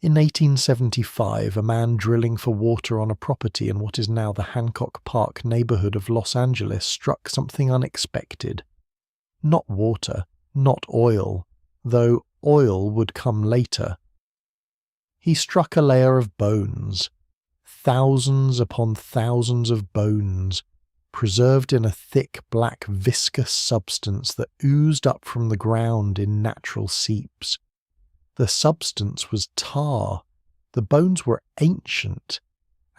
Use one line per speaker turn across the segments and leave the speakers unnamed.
In 1875, a man drilling for water on a property in what is now the Hancock Park neighborhood of Los Angeles struck something unexpected. Not water, not oil, though oil would come later. He struck a layer of bones, thousands upon thousands of bones, preserved in a thick black viscous substance that oozed up from the ground in natural seeps. The substance was tar. The bones were ancient,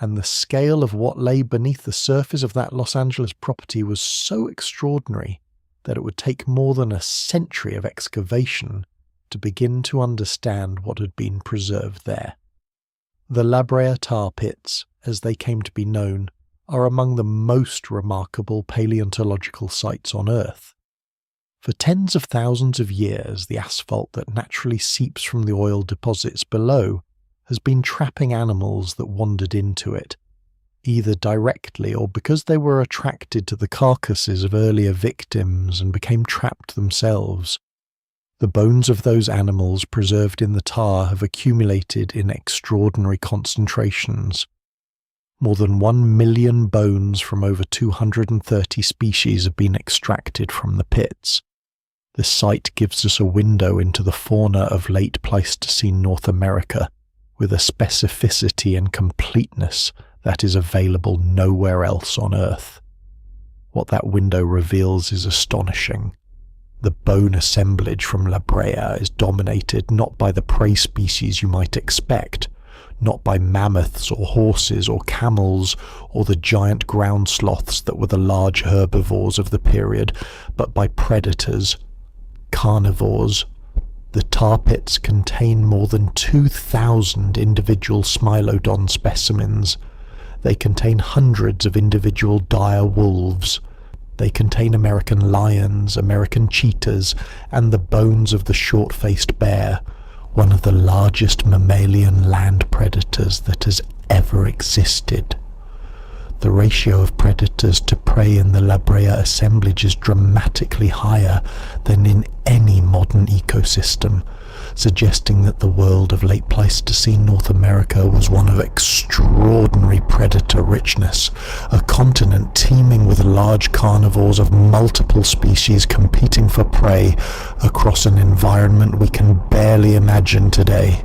and the scale of what lay beneath the surface of that Los Angeles property was so extraordinary that it would take more than a century of excavation to begin to understand what had been preserved there. The La Brea tar pits, as they came to be known, are among the most remarkable paleontological sites on Earth. For tens of thousands of years, the asphalt that naturally seeps from the oil deposits below has been trapping animals that wandered into it, either directly or because they were attracted to the carcasses of earlier victims and became trapped themselves. The bones of those animals preserved in the tar have accumulated in extraordinary concentrations. More than 1 million bones from over 230 species have been extracted from the pits. The site gives us a window into the fauna of late Pleistocene North America with a specificity and completeness that is available nowhere else on Earth. What that window reveals is astonishing. The bone assemblage from La Brea is dominated not by the prey species you might expect, not by mammoths or horses or camels or the giant ground sloths that were the large herbivores of the period, but by predators, carnivores. The tar pits contain more than 2,000 individual Smilodon specimens. They contain hundreds of individual dire wolves. They contain American lions, American cheetahs, and the bones of the short-faced bear, one of the largest mammalian land predators that has ever existed. The ratio of predators to prey in the La Brea assemblage is dramatically higher than in any modern ecosystem, suggesting that the world of late Pleistocene North America was one of extraordinary predator richness, a continent teeming with large carnivores of multiple species competing for prey across an environment we can barely imagine today.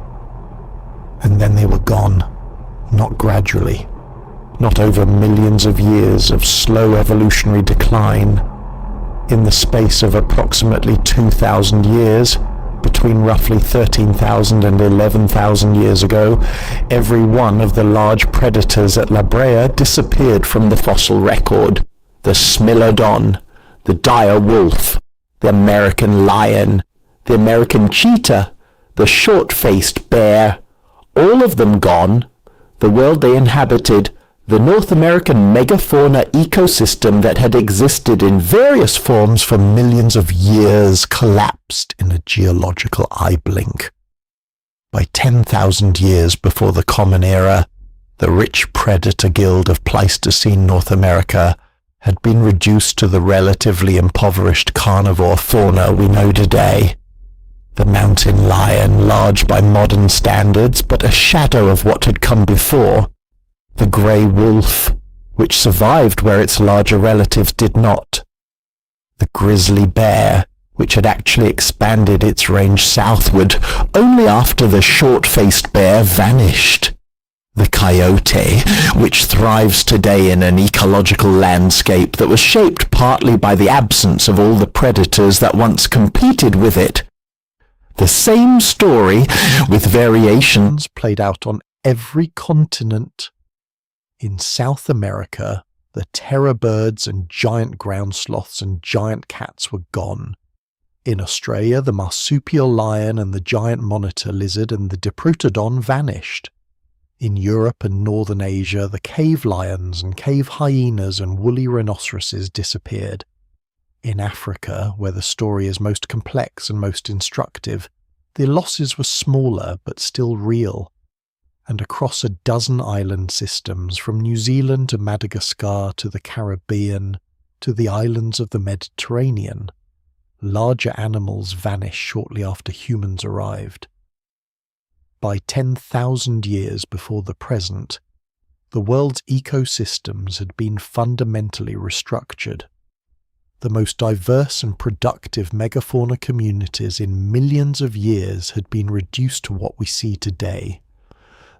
And then they were gone, not gradually, not over millions of years of slow evolutionary decline. In the space of approximately 2,000 years, between roughly 13,000 and 11,000 years ago, every one of the large predators at La Brea disappeared from the fossil record. The Smilodon, the dire wolf, the American lion, the American cheetah, the short-faced bear, all of them gone. The world they inhabited, the North American megafauna ecosystem that had existed in various forms for millions of years, collapsed in a geological eye blink. By 10,000 years before the Common Era, the rich predator guild of Pleistocene North America had been reduced to the relatively impoverished carnivore fauna we know today. The mountain lion, large by modern standards, but a shadow of what had come before. The grey wolf, which survived where its larger relatives did not. The grizzly bear, which had actually expanded its range southward only after the short-faced bear vanished. The coyote, which thrives today in an ecological landscape that was shaped partly by the absence of all the predators that once competed with it. The same story, with variations, played out on every continent. In South America, the terror birds and giant ground sloths and giant cats were gone. In Australia, the marsupial lion and the giant monitor lizard and the diprotodon vanished. In Europe and northern Asia, the cave lions and cave hyenas and woolly rhinoceroses disappeared. In Africa, where the story is most complex and most instructive, the losses were smaller but still real. And across a dozen island systems, from New Zealand to Madagascar to the Caribbean to the islands of the Mediterranean, larger animals vanished shortly after humans arrived. by 10,000 years before the present, the world's ecosystems had been fundamentally restructured. The most diverse and productive megafauna communities in millions of years had been reduced to what we see today.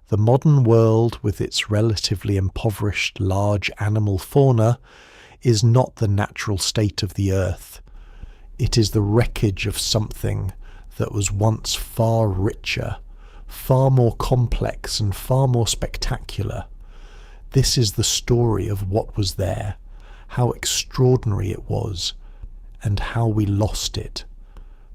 The modern world, with its relatively impoverished large animal fauna, is not the natural state of the earth. It is the wreckage of something that was once far richer, far more complex and far more spectacular. This is the story of what was there, how extraordinary it was, and how we lost it.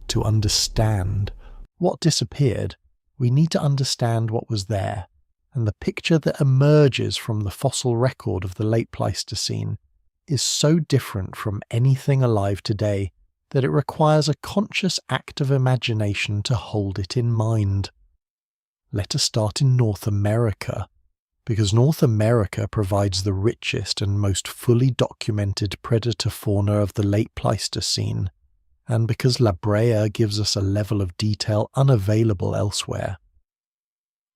To understand what disappeared, we need to understand what was there, and the picture that emerges from the fossil record of the late Pleistocene is so different from anything alive today that it requires a conscious act of imagination to hold it in mind. Let us start in North America, because North America provides the richest and most fully documented predator fauna of the late Pleistocene, and because La Brea gives us a level of detail unavailable elsewhere.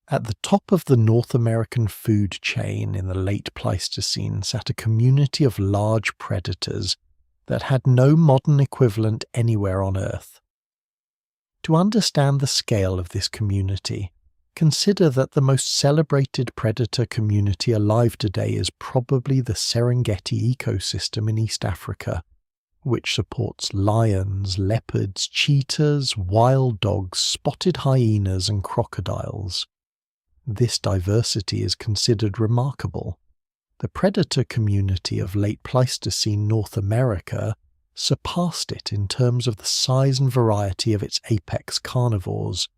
At the top of the North American food chain in the late Pleistocene sat a community of large predators that had no modern equivalent anywhere on Earth. To understand the scale of this community, consider that the most celebrated predator community alive today is probably the Serengeti ecosystem in East Africa, which supports lions, leopards, cheetahs, wild dogs, spotted hyenas and crocodiles. This diversity is considered remarkable. The predator community of late Pleistocene North America surpassed it in terms of the size and variety of its apex carnivores.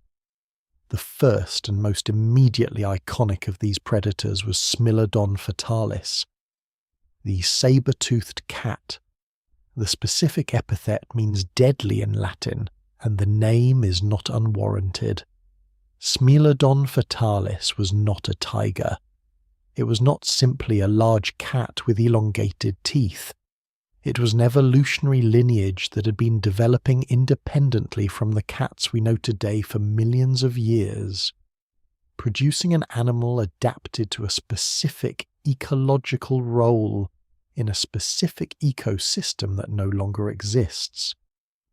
The first and most immediately iconic of these predators was Smilodon fatalis, the saber-toothed cat. The specific epithet means deadly in Latin, and the name is not unwarranted. Smilodon fatalis was not a tiger. It was not simply a large cat with elongated teeth. It was an evolutionary lineage that had been developing independently from the cats we know today for millions of years, producing an animal adapted to a specific ecological role in a specific ecosystem that no longer exists.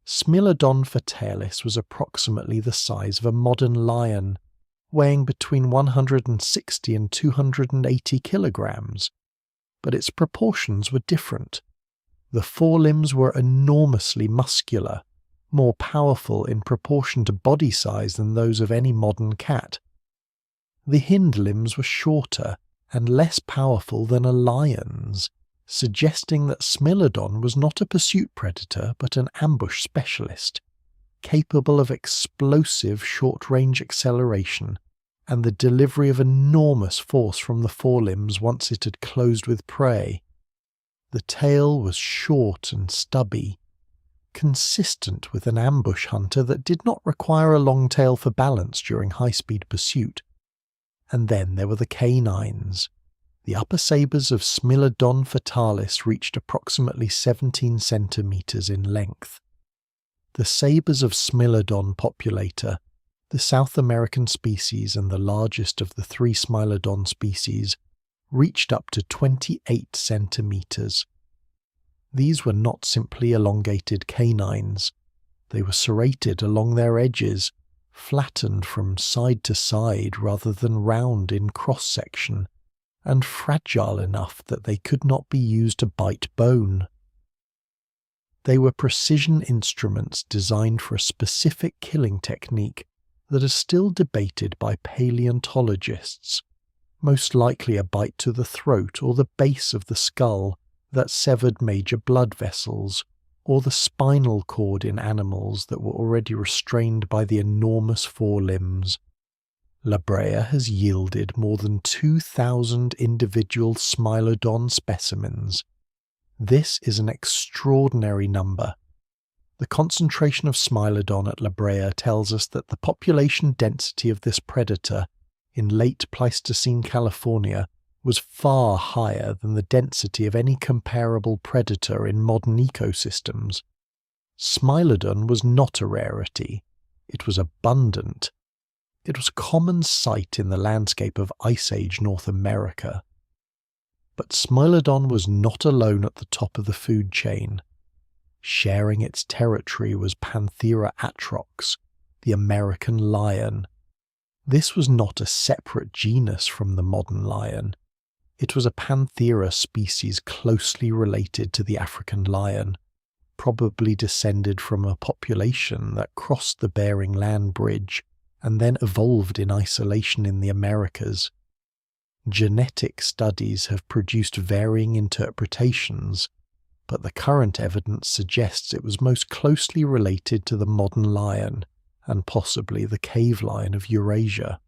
Smilodon fatalis was approximately the size of a modern lion, weighing between 160 and 280 kilograms, but its proportions were different. The forelimbs were enormously muscular, more powerful in proportion to body size than those of any modern cat. The hind limbs were shorter and less powerful than a lion's, suggesting that Smilodon was not a pursuit predator but an ambush specialist, capable of explosive short-range acceleration and the delivery of enormous force from the forelimbs once it had closed with prey. The tail was short and stubby, consistent with an ambush hunter that did not require a long tail for balance during high-speed pursuit. And then there were the canines. The upper sabres of Smilodon fatalis reached approximately 17 centimeters in length. The sabres of Smilodon populator, the South American species and the largest of the three Smilodon species, reached up to 28 centimeters. These were not simply elongated canines. They were serrated along their edges, flattened from side to side rather than round in cross-section, and fragile enough that they could not be used to bite bone. They were precision instruments designed for a specific killing technique that is still debated by paleontologists, most likely a bite to the throat or the base of the skull that severed major blood vessels, or the spinal cord in animals that were already restrained by the enormous forelimbs. La Brea has yielded more than 2,000 individual Smilodon specimens. This is an extraordinary number. The concentration of Smilodon at La Brea tells us that the population density of this predator in late Pleistocene California was far higher than the density of any comparable predator in modern ecosystems. Smilodon was not a rarity. It was abundant. It was a common sight in the landscape of Ice Age North America. But Smilodon was not alone at the top of the food chain. Sharing its territory was Panthera atrox, the American lion. This was not a separate genus from the modern lion. It was a Panthera species closely related to the African lion, probably descended from a population that crossed the Bering Land Bridge and then evolved in isolation in the Americas. Genetic studies have produced varying interpretations, but the current evidence suggests it was most closely related to the modern lion and possibly the cave lion of Eurasia.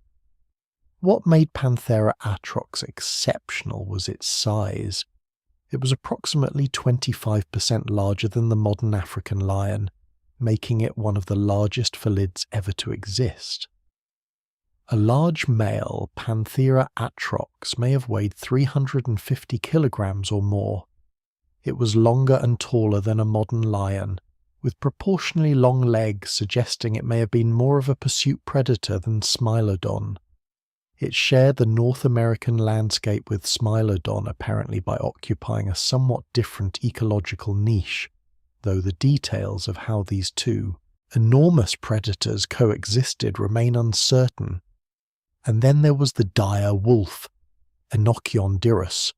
What made Panthera atrox exceptional was its size. It was approximately 25% larger than the modern African lion, making it one of the largest felids ever to exist. A large male Panthera atrox may have weighed 350 kilograms or more. It was longer and taller than a modern lion, with proportionally long legs suggesting it may have been more of a pursuit predator than Smilodon. It shared the North American landscape with Smilodon apparently by occupying a somewhat different ecological niche, though the details of how these two enormous predators coexisted remain uncertain. And then there was the dire wolf, Enochion-dirus.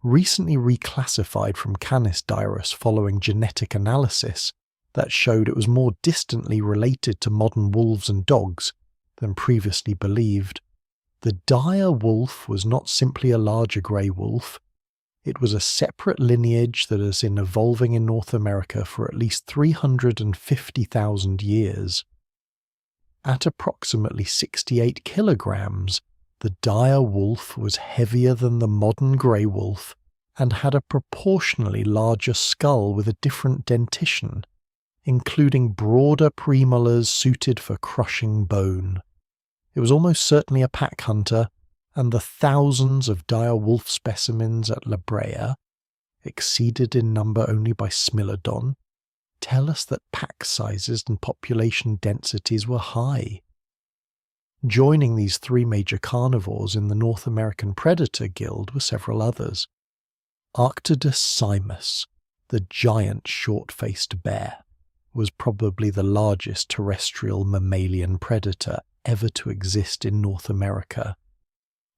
Recently reclassified from Canis dirus following genetic analysis that showed it was more distantly related to modern wolves and dogs than previously believed. The dire wolf was not simply a larger grey wolf. It was a separate lineage that has been evolving in North America for at least 350,000 years. At approximately 68 kilograms, the dire wolf was heavier than the modern grey wolf and had a proportionally larger skull with a different dentition, including broader premolars suited for crushing bone. It was almost certainly a pack hunter, and the thousands of dire wolf specimens at Brea, exceeded in number only by Smilodon, tell us that pack sizes and population densities were high. Joining these three major carnivores in the North American Predator Guild were several others. Arctodus simus, the giant short-faced bear, was probably the largest terrestrial mammalian predator ever to exist in North America.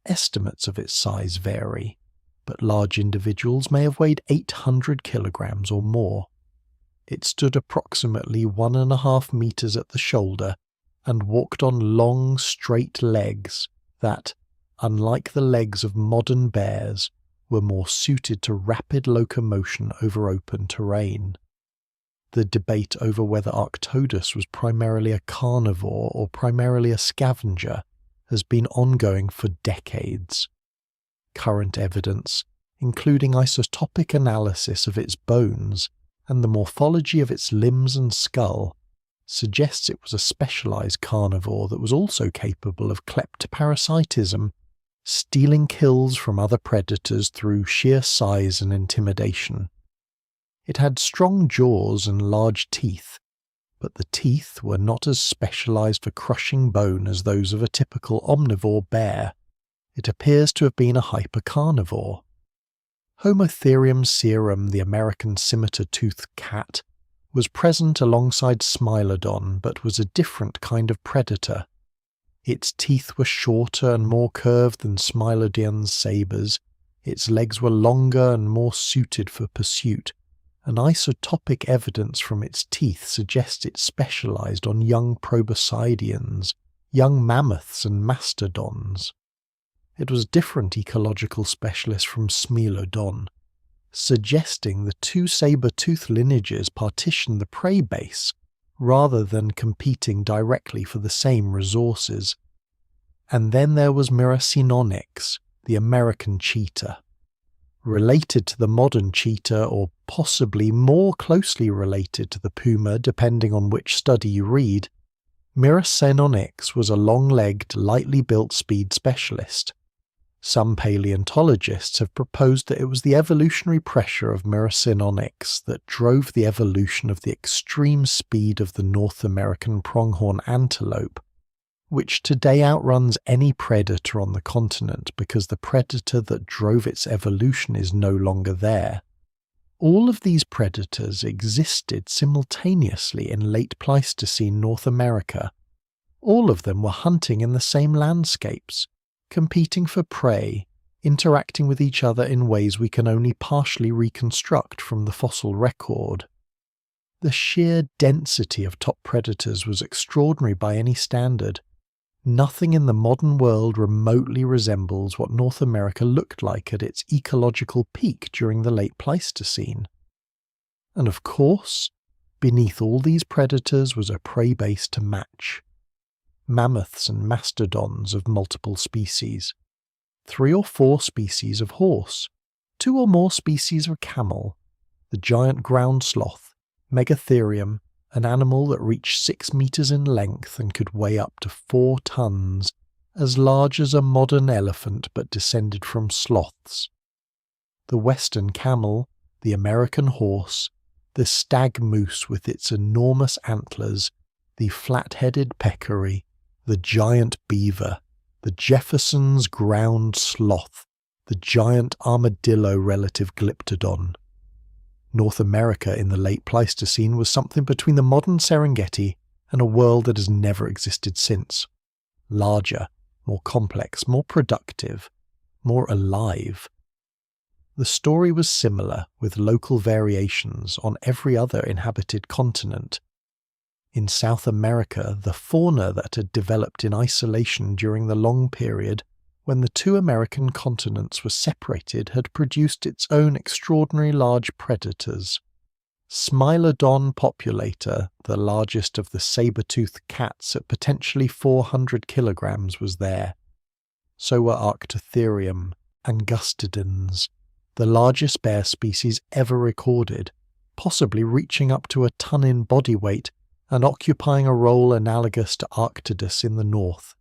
Estimates of its size vary, but large individuals may have weighed 800 kilograms or more. It stood approximately 1.5 meters at the shoulder and walked on long, straight legs that, unlike the legs of modern bears, were more suited to rapid locomotion over open terrain. The debate over whether Arctodus was primarily a carnivore or primarily a scavenger has been ongoing for decades. Current evidence, including isotopic analysis of its bones and the morphology of its limbs and skull, suggests it was a specialized carnivore that was also capable of kleptoparasitism, stealing kills from other predators through sheer size and intimidation. It had strong jaws and large teeth, but the teeth were not as specialized for crushing bone as those of a typical omnivore bear. It appears to have been a hypercarnivore. Homotherium serum, the American scimitar-toothed cat, was present alongside Smilodon but was a different kind of predator. Its teeth were shorter and more curved than Smilodon's sabers, its legs were longer and more suited for pursuit, and isotopic evidence from its teeth suggests it specialized on young proboscideans, young mammoths and mastodons. It was a different ecological specialist from Smilodon, suggesting the two saber-toothed lineages partitioned the prey base rather than competing directly for the same resources. And then there was Miracinonyx, the American cheetah. Related to the modern cheetah, or possibly more closely related to the puma depending on which study you read, Miracinonyx was a long-legged, lightly built speed specialist. Some paleontologists have proposed that it was the evolutionary pressure of Miracinonyx that drove the evolution of the extreme speed of the North American pronghorn antelope, which today outruns any predator on the continent because the predator that drove its evolution is no longer there. All of these predators existed simultaneously in late Pleistocene North America. All of them were hunting in the same landscapes, competing for prey, interacting with each other in ways we can only partially reconstruct from the fossil record. The sheer density of top predators was extraordinary by any standard. Nothing in the modern world remotely resembles what North America looked like at its ecological peak during the late Pleistocene. And of course, beneath all these predators was a prey base to match. Mammoths and mastodons of multiple species, 3 or 4 species of horse, 2 or more species of camel, the giant ground sloth, Megatherium, an animal that reached 6 meters in length and could weigh up to 4 tons, as large as a modern elephant but descended from sloths. The western camel, the American horse, the stag moose with its enormous antlers, the flat-headed peccary, the giant beaver, the Jefferson's ground sloth, the giant armadillo relative Glyptodon. North America in the late Pleistocene was something between the modern Serengeti and a world that has never existed since. Larger, more complex, more productive, more alive. The story was similar, with local variations on every other inhabited continent. In South America, the fauna that had developed in isolation during the long period when the 2 American continents were separated had produced its own extraordinary large predators. Smilodon populator, the largest of the saber-toothed cats at potentially 400 kilograms, was there. So were Arctotherium, Angustidens, the largest bear species ever recorded, possibly reaching up to a ton in body weight and occupying a role analogous to Arctidus in the north,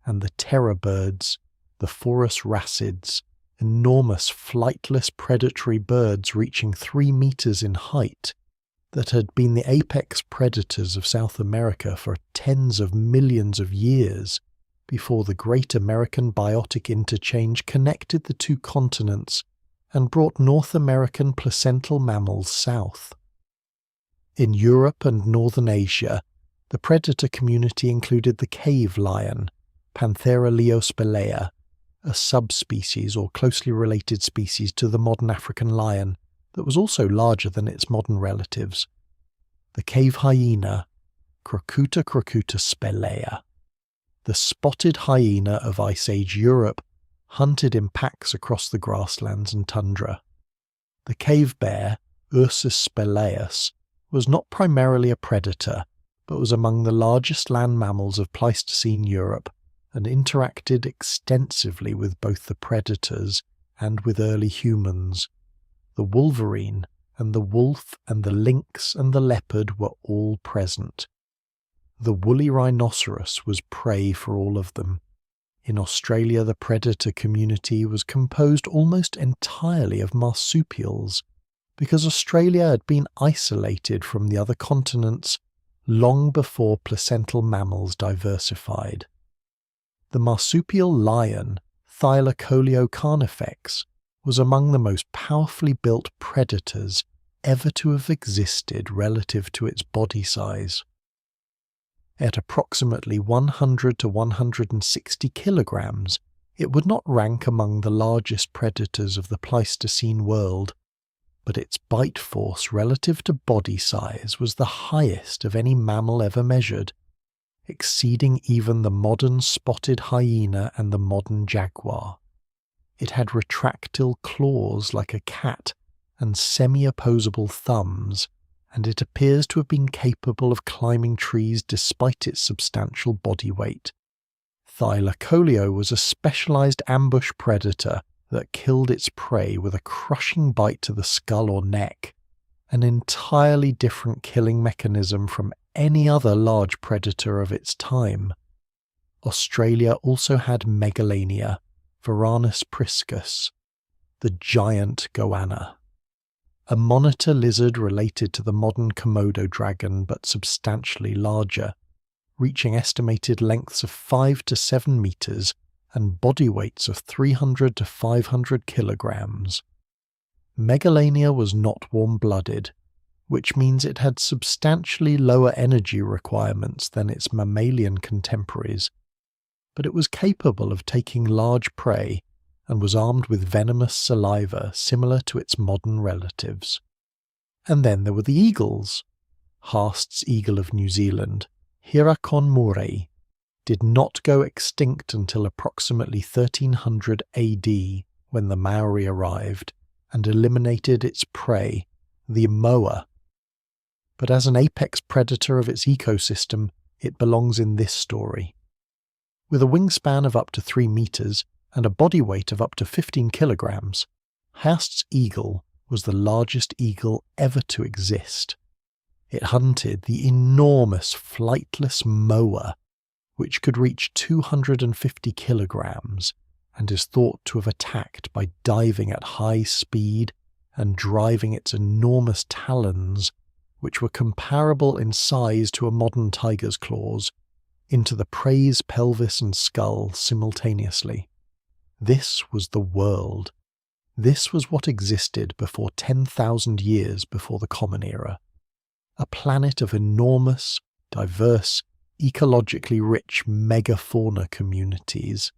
and the terror birds, the Phorus racids, enormous flightless predatory birds reaching 3 meters in height, that had been the apex predators of South America for tens of millions of years before the great American biotic interchange connected the 2 continents and brought North American placental mammals south. In Europe and northern Asia, the predator community included the cave lion, Panthera leospelea, a subspecies or closely related species to the modern African lion that was also larger than its modern relatives, the cave hyena, Crocuta spelea. The spotted hyena of Ice Age Europe hunted in packs across the grasslands and tundra. The cave bear, Ursus spelaeus, was not primarily a predator, but was among the largest land mammals of Pleistocene Europe, and interacted extensively with both the predators and with early humans. The wolverine and the wolf and the lynx and the leopard were all present. The woolly rhinoceros was prey for all of them. In Australia, the predator community was composed almost entirely of marsupials, because Australia had been isolated from the other continents long before placental mammals diversified. The marsupial lion, Thylacoleo carnifex, was among the most powerfully built predators ever to have existed relative to its body size. At approximately 100 to 160 kilograms, it would not rank among the largest predators of the Pleistocene world, but its bite force relative to body size was the highest of any mammal ever measured, exceeding even the modern spotted hyena and the modern jaguar. It had retractile claws like a cat and semi-opposable thumbs, and it appears to have been capable of climbing trees despite its substantial body weight. Thylacoleo was a specialized ambush predator that killed its prey with a crushing bite to the skull or neck, an entirely different killing mechanism from any other large predator of its time. Australia also had Megalania, Varanus priscus, the giant goanna, a monitor lizard related to the modern Komodo dragon but substantially larger. reaching estimated lengths of 5 to 7 meters and body weights of 300 to 500 kilograms. Megalania was not warm-blooded, which means it had substantially lower energy requirements than its mammalian contemporaries, but it was capable of taking large prey and was armed with venomous saliva similar to its modern relatives. And then there were the eagles. Haast's eagle of New Zealand, Hiracon murray, did not go extinct until approximately 1300 AD when the Maori arrived and eliminated its prey, the moa. But as an apex predator of its ecosystem, it belongs in this story. With a wingspan of up to 3 meters and a body weight of up to 15 kilograms, Haast's eagle was the largest eagle ever to exist. It hunted the enormous flightless moa, which could reach 250 kilograms and is thought to have attacked by diving at high speed and driving its enormous talons, which were comparable in size to a modern tiger's claws, into the prey's pelvis and skull simultaneously. This was the world. This was what existed before 10,000 years before the Common Era. A planet of enormous, diverse, ecologically rich megafauna communities,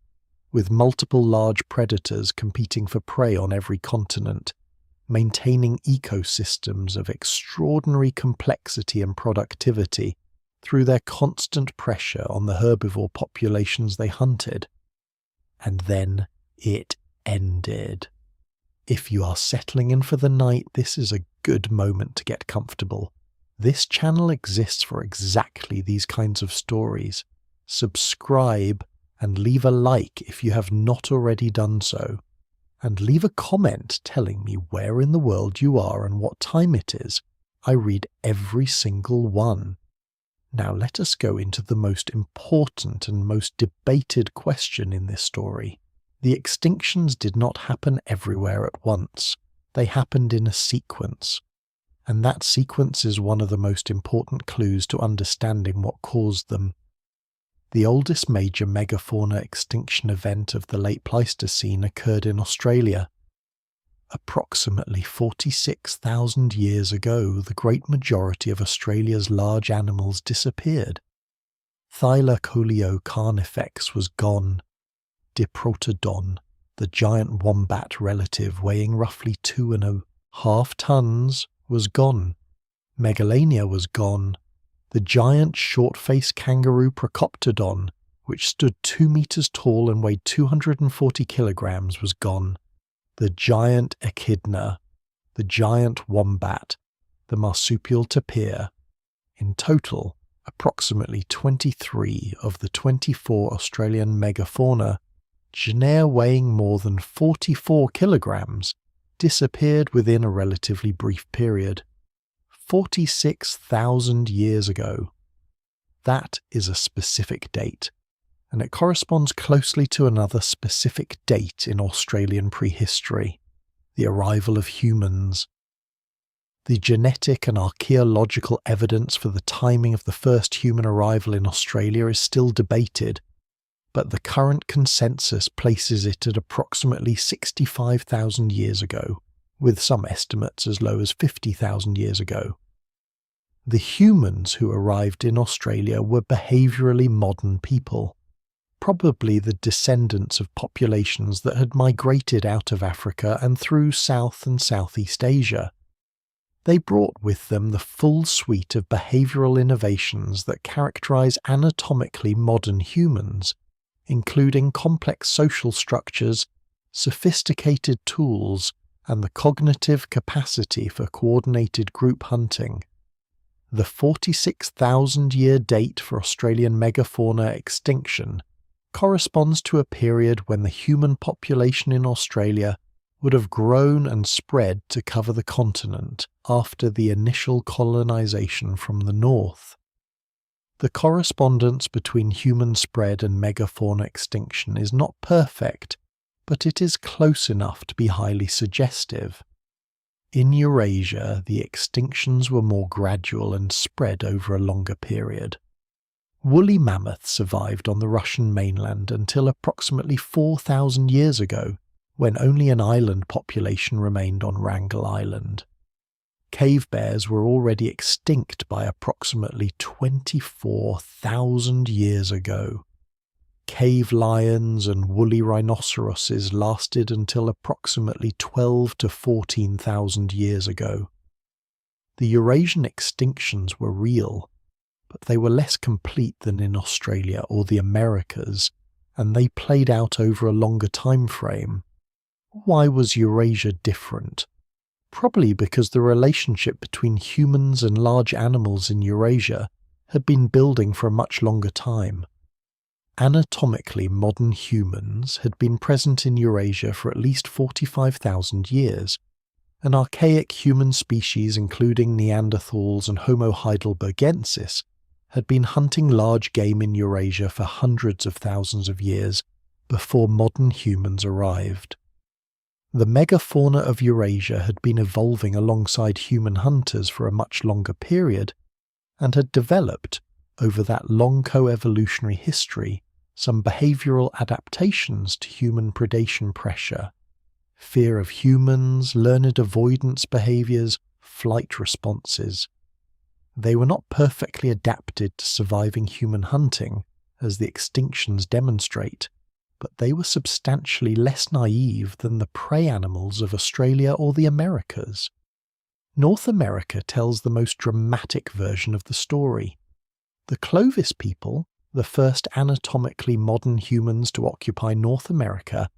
with multiple large predators competing for prey on every continent, maintaining ecosystems of extraordinary complexity and productivity through their constant pressure on the herbivore populations they hunted. And then it ended. If you are settling in for the night, this is a good moment to get comfortable. This channel exists for exactly these kinds of stories. Subscribe and leave a like if you have not already done so. And leave a comment telling me where in the world you are and what time it is. I read every single one. Now let us go into the most important and most debated question in this story. The extinctions did not happen everywhere at once. They happened in a sequence. And that sequence is one of the most important clues to understanding what caused them. The oldest major megafauna extinction event of the late Pleistocene occurred in Australia. Approximately 46,000 years ago, the great majority of Australia's large animals disappeared. Thylacoleo carnifex was gone. Diprotodon, the giant wombat relative weighing roughly 2.5 tons, was gone. Megalania was gone. The giant short-faced kangaroo Procoptodon, which stood 2 meters tall and weighed 240 kilograms, was gone. The giant echidna, the giant wombat, the marsupial tapir. In total, approximately 23 of the 24 Australian megafauna, genera weighing more than 44 kilograms, disappeared within a relatively brief period. 46,000 years ago. That is a specific date, and it corresponds closely to another specific date in Australian prehistory, the arrival of humans. The genetic and archaeological evidence for the timing of the first human arrival in Australia is still debated, but the current consensus places it at approximately 65,000 years ago, with some estimates as low as 50,000 years ago. The humans who arrived in Australia were behaviourally modern people, probably the descendants of populations that had migrated out of Africa and through South and Southeast Asia. They brought with them the full suite of behavioural innovations that characterise anatomically modern humans, including complex social structures, sophisticated tools, and the cognitive capacity for coordinated group hunting. The 46,000-year date for Australian megafauna extinction corresponds to a period when the human population in Australia would have grown and spread to cover the continent after the initial colonisation from the north. The correspondence between human spread and megafauna extinction is not perfect, but it is close enough to be highly suggestive. In Eurasia, the extinctions were more gradual and spread over a longer period. Woolly mammoths survived on the Russian mainland until approximately 4,000 years ago, when only an island population remained on Wrangel Island. Cave bears were already extinct by approximately 24,000 years ago. Cave lions and woolly rhinoceroses lasted until approximately 12 to 14,000 years ago. The Eurasian extinctions were real, but they were less complete than in Australia or the Americas, and they played out over a longer time frame. Why was Eurasia different? Probably because the relationship between humans and large animals in Eurasia had been building for a much longer time. Anatomically modern humans had been present in Eurasia for at least 45,000 years. An archaic human species including Neanderthals and Homo heidelbergensis had been hunting large game in Eurasia for hundreds of thousands of years before modern humans arrived. The megafauna of Eurasia had been evolving alongside human hunters for a much longer period, and had developed, over that long coevolutionary history, some behavioural adaptations to human predation pressure. Fear of humans, learned avoidance behaviours, flight responses. They were not perfectly adapted to surviving human hunting, as the extinctions demonstrate, but they were substantially less naive than the prey animals of Australia or the Americas. North America tells the most dramatic version of the story. The Clovis people, the first anatomically modern humans to occupy North America,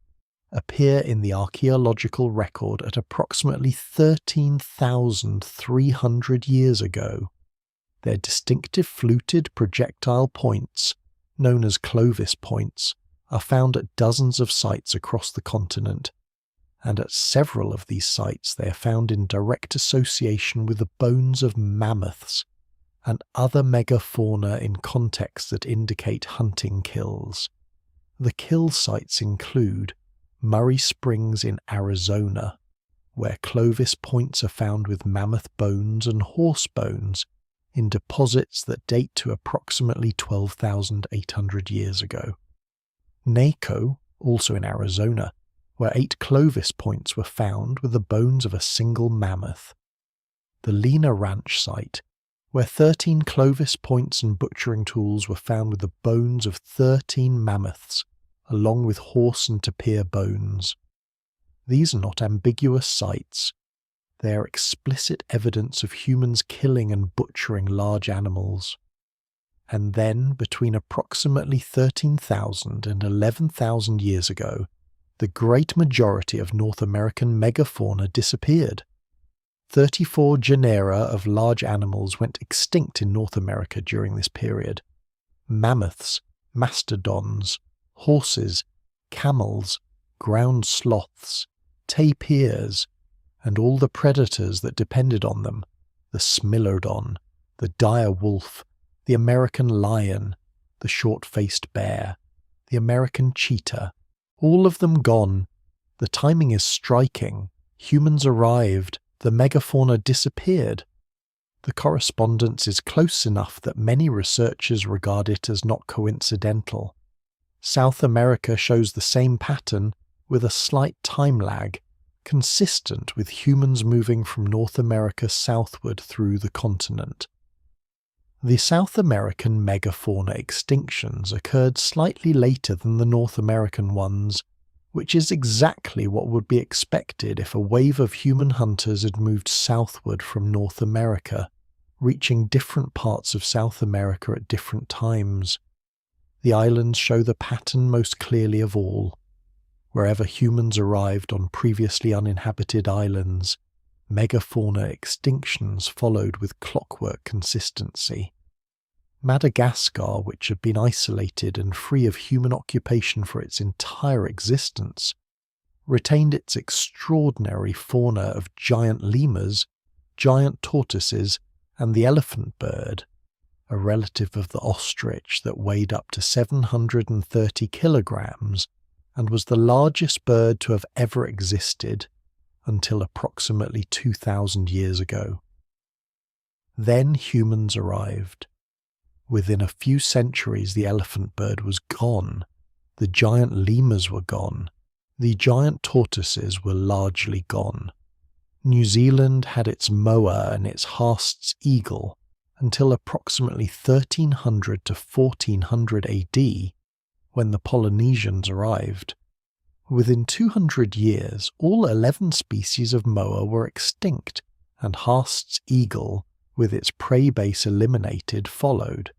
appear in the archaeological record at approximately 13,300 years ago. Their distinctive fluted projectile points, known as Clovis points, are found at dozens of sites across the continent, and at several of these sites they are found in direct association with the bones of mammoths and other megafauna in contexts that indicate hunting kills. The kill sites include Murray Springs in Arizona, where Clovis points are found with mammoth bones and horse bones in deposits that date to approximately 12,800 years ago. Naco, also in Arizona, where 8 Clovis points were found with the bones of a single mammoth. The Lena Ranch site, where 13 Clovis points and butchering tools were found with the bones of 13 mammoths, along with horse and tapir bones. These are not ambiguous sites. They are explicit evidence of humans killing and butchering large animals. And then, between approximately 13,000 and 11,000 years ago, the great majority of North American megafauna disappeared. 34 genera of large animals went extinct in North America during this period. Mammoths, mastodons, horses, camels, ground sloths, tapirs, and all the predators that depended on them, the smilodon, the dire wolf, the American lion, the short-faced bear, the American cheetah, all of them gone. The timing is striking. Humans arrived, the megafauna disappeared. The correspondence is close enough that many researchers regard it as not coincidental. South America shows the same pattern with a slight time lag, consistent with humans moving from North America southward through the continent. The South American megafauna extinctions occurred slightly later than the North American ones, which is exactly what would be expected if a wave of human hunters had moved southward from North America, reaching different parts of South America at different times. The islands show the pattern most clearly of all. Wherever humans arrived on previously uninhabited islands, megafauna extinctions followed with clockwork consistency. Madagascar, which had been isolated and free of human occupation for its entire existence, retained its extraordinary fauna of giant lemurs, giant tortoises, and the elephant bird, a relative of the ostrich that weighed up to 730 kilograms and was the largest bird to have ever existed until approximately 2,000 years ago. Then humans arrived. Within a few centuries, the elephant bird was gone. The giant lemurs were gone. The giant tortoises were largely gone. New Zealand had its moa and its Haast's eagle until approximately 1300 to 1400 AD, when the Polynesians arrived. Within 200 years, all 11 species of moa were extinct, and Haast's eagle, with its prey base eliminated, followed.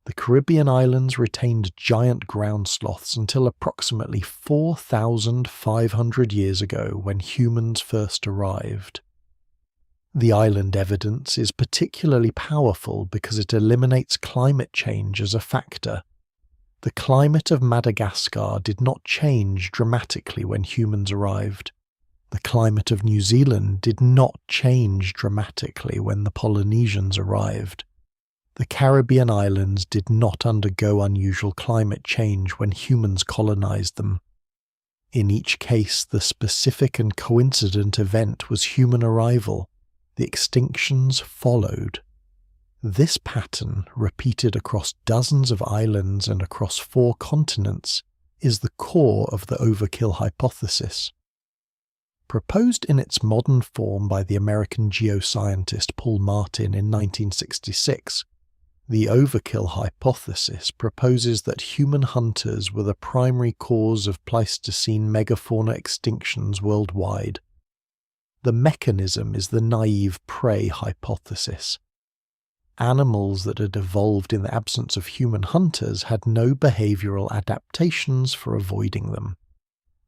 The Caribbean islands retained giant ground sloths until approximately 4,500 years ago, when humans first arrived. The island evidence is particularly powerful because it eliminates climate change as a factor. The climate of Madagascar did not change dramatically when humans arrived. The climate of New Zealand did not change dramatically when the Polynesians arrived. The Caribbean islands did not undergo unusual climate change when humans colonized them. In each case, the specific and coincident event was human arrival. The extinctions followed. This pattern, repeated across dozens of islands and across 4 continents, is the core of the overkill hypothesis. Proposed in its modern form by the American geoscientist Paul Martin in 1966, the overkill hypothesis proposes that human hunters were the primary cause of Pleistocene megafauna extinctions worldwide. The mechanism is the naive prey hypothesis. Animals that had evolved in the absence of human hunters had no behavioral adaptations for avoiding them.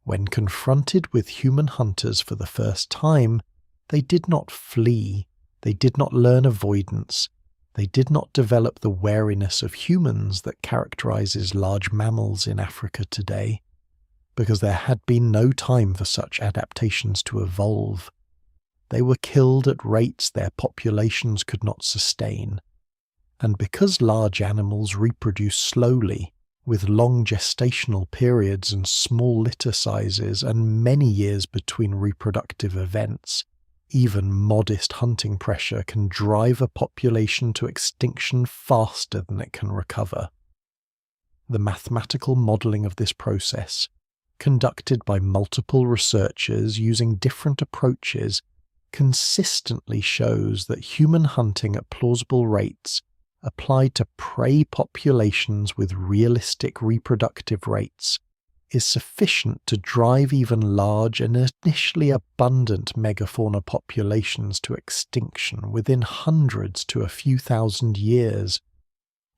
When confronted with human hunters for the first time, they did not flee, they did not learn avoidance, they did not develop the wariness of humans that characterizes large mammals in Africa today, because there had been no time for such adaptations to evolve. They were killed at rates their populations could not sustain, and because large animals reproduce slowly, with long gestational periods and small litter sizes and many years between reproductive events, even modest hunting pressure can drive a population to extinction faster than it can recover. The mathematical modelling of this process, conducted by multiple researchers using different approaches, consistently shows that human hunting at plausible rates applied to prey populations with realistic reproductive rates is sufficient to drive even large and initially abundant megafauna populations to extinction within hundreds to a few thousand years.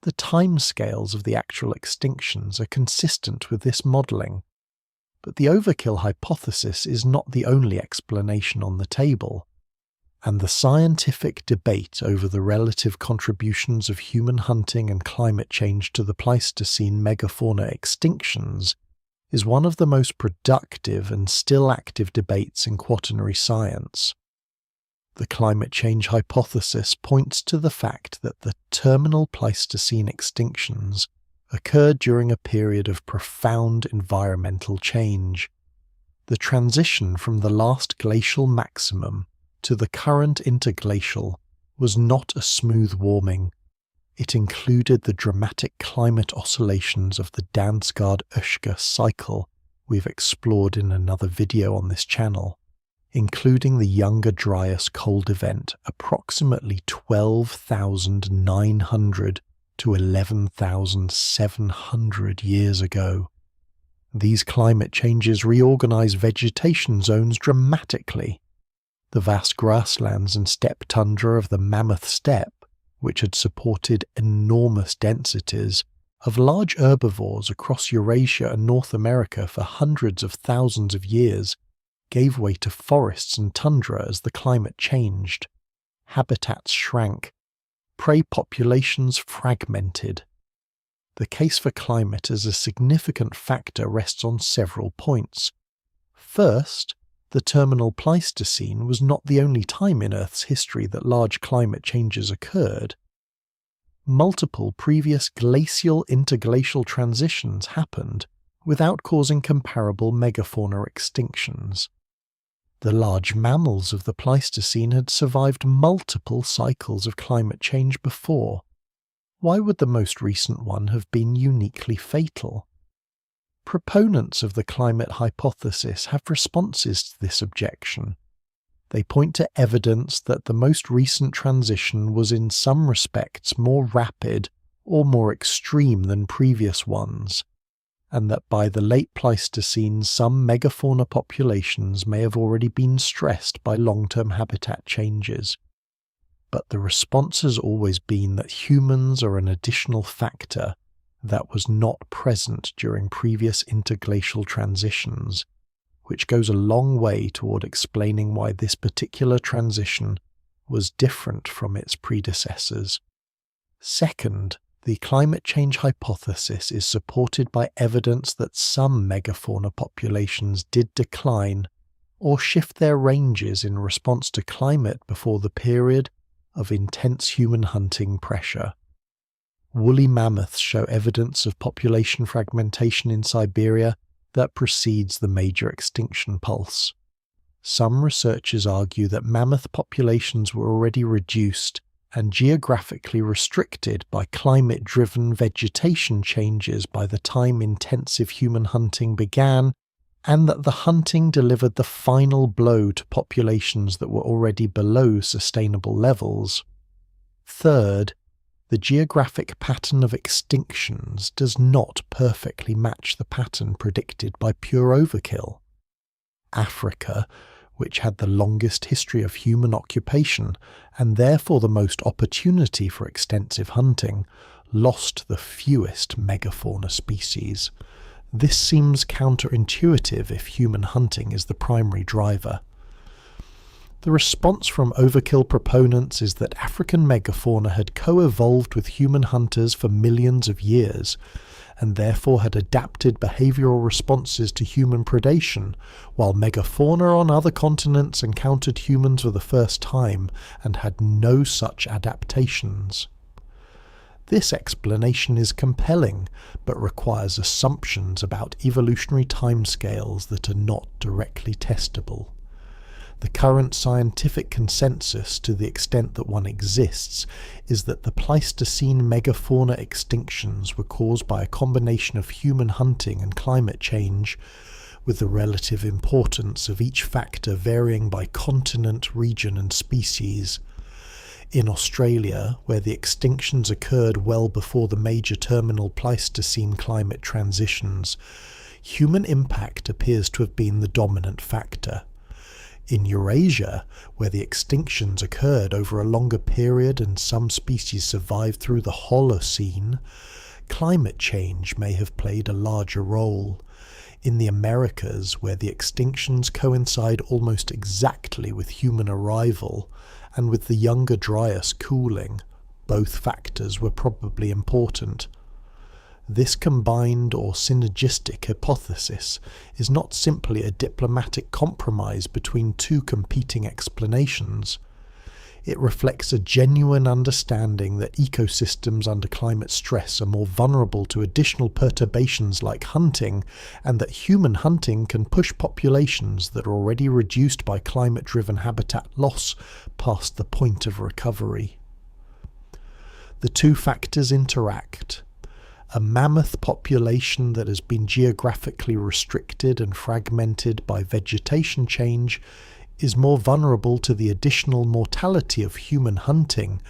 The timescales of the actual extinctions are consistent with this modelling, but the overkill hypothesis is not the only explanation on the table, and the scientific debate over the relative contributions of human hunting and climate change to the Pleistocene megafauna extinctions is one of the most productive and still active debates in quaternary science. The climate change hypothesis points to the fact that the terminal Pleistocene extinctions occurred during a period of profound environmental change. The transition from the last glacial maximum to the current interglacial was not a smooth warming. It included the dramatic climate oscillations of the Dansgaard-Oeschger cycle we've explored in another video on this channel, including the Younger Dryas cold event approximately 12,900 to 11,700 years ago. These climate changes reorganize vegetation zones dramatically. The vast grasslands and steppe tundra of the Mammoth Steppe, which had supported enormous densities of large herbivores across Eurasia and North America for hundreds of thousands of years, gave way to forests and tundra as the climate changed. Habitats shrank. Prey populations fragmented. The case for climate as a significant factor rests on several points. First, the terminal Pleistocene was not the only time in Earth's history that large climate changes occurred. Multiple previous glacial-interglacial transitions happened without causing comparable megafauna extinctions. The large mammals of the Pleistocene had survived multiple cycles of climate change before. Why would the most recent one have been uniquely fatal? Proponents of the climate hypothesis have responses to this objection. They point to evidence that the most recent transition was in some respects more rapid or more extreme than previous ones, and that by the late Pleistocene some megafauna populations may have already been stressed by long-term habitat changes. But the response has always been that humans are an additional factor that was not present during previous interglacial transitions, which goes a long way toward explaining why this particular transition was different from its predecessors. Second, the climate change hypothesis is supported by evidence that some megafauna populations did decline or shift their ranges in response to climate before the period of intense human hunting pressure. Woolly mammoths show evidence of population fragmentation in Siberia that precedes the major extinction pulse. Some researchers argue that mammoth populations were already reduced and geographically restricted by climate-driven vegetation changes by the time intensive human hunting began, and that the hunting delivered the final blow to populations that were already below sustainable levels. Third, the geographic pattern of extinctions does not perfectly match the pattern predicted by pure overkill. Africa, which had the longest history of human occupation and therefore the most opportunity for extensive hunting, lost the fewest megafauna species. This seems counterintuitive if human hunting is the primary driver. The response from overkill proponents is that African megafauna had co-evolved with human hunters for millions of years, and therefore had adapted behavioral responses to human predation, while megafauna on other continents encountered humans for the first time and had no such adaptations. This explanation is compelling, but requires assumptions about evolutionary timescales that are not directly testable. The current scientific consensus, to the extent that one exists, is that the Pleistocene megafauna extinctions were caused by a combination of human hunting and climate change, with the relative importance of each factor varying by continent, region and species. In Australia, where the extinctions occurred well before the major terminal Pleistocene climate transitions, human impact appears to have been the dominant factor. In Eurasia, where the extinctions occurred over a longer period and some species survived through the Holocene, climate change may have played a larger role. In the Americas, where the extinctions coincide almost exactly with human arrival, and with the Younger Dryas cooling, both factors were probably important. This combined or synergistic hypothesis is not simply a diplomatic compromise between two competing explanations. It reflects a genuine understanding that ecosystems under climate stress are more vulnerable to additional perturbations like hunting, and that human hunting can push populations that are already reduced by climate-driven habitat loss past the point of recovery. The two factors interact. A mammoth population that has been geographically restricted and fragmented by vegetation change is more vulnerable to the additional mortality of human hunting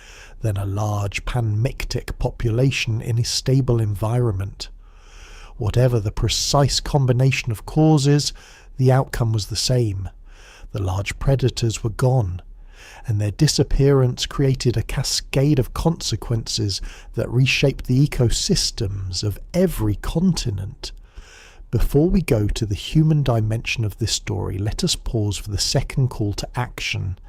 than a large panmictic population in a stable environment. Whatever the precise combination of causes, the outcome was the same. The large predators were gone, and their disappearance created a cascade of consequences that reshaped the ecosystems of every continent. Before we go to the human dimension of this story, let us pause for the second call to action.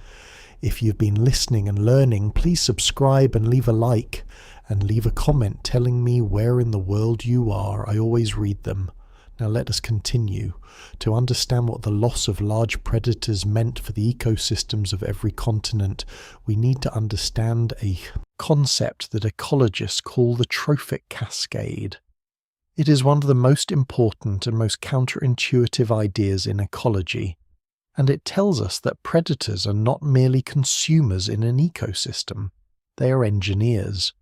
If you've been listening and learning, please subscribe and leave a like, and leave a comment telling me where in the world you are. I always read them. Now let us continue. To understand what the loss of large predators meant for the ecosystems of every continent, we need to understand a concept that ecologists call the trophic cascade. It is one of the most important and most counterintuitive ideas in ecology, and it tells us that predators are not merely consumers in an ecosystem, they are engineers.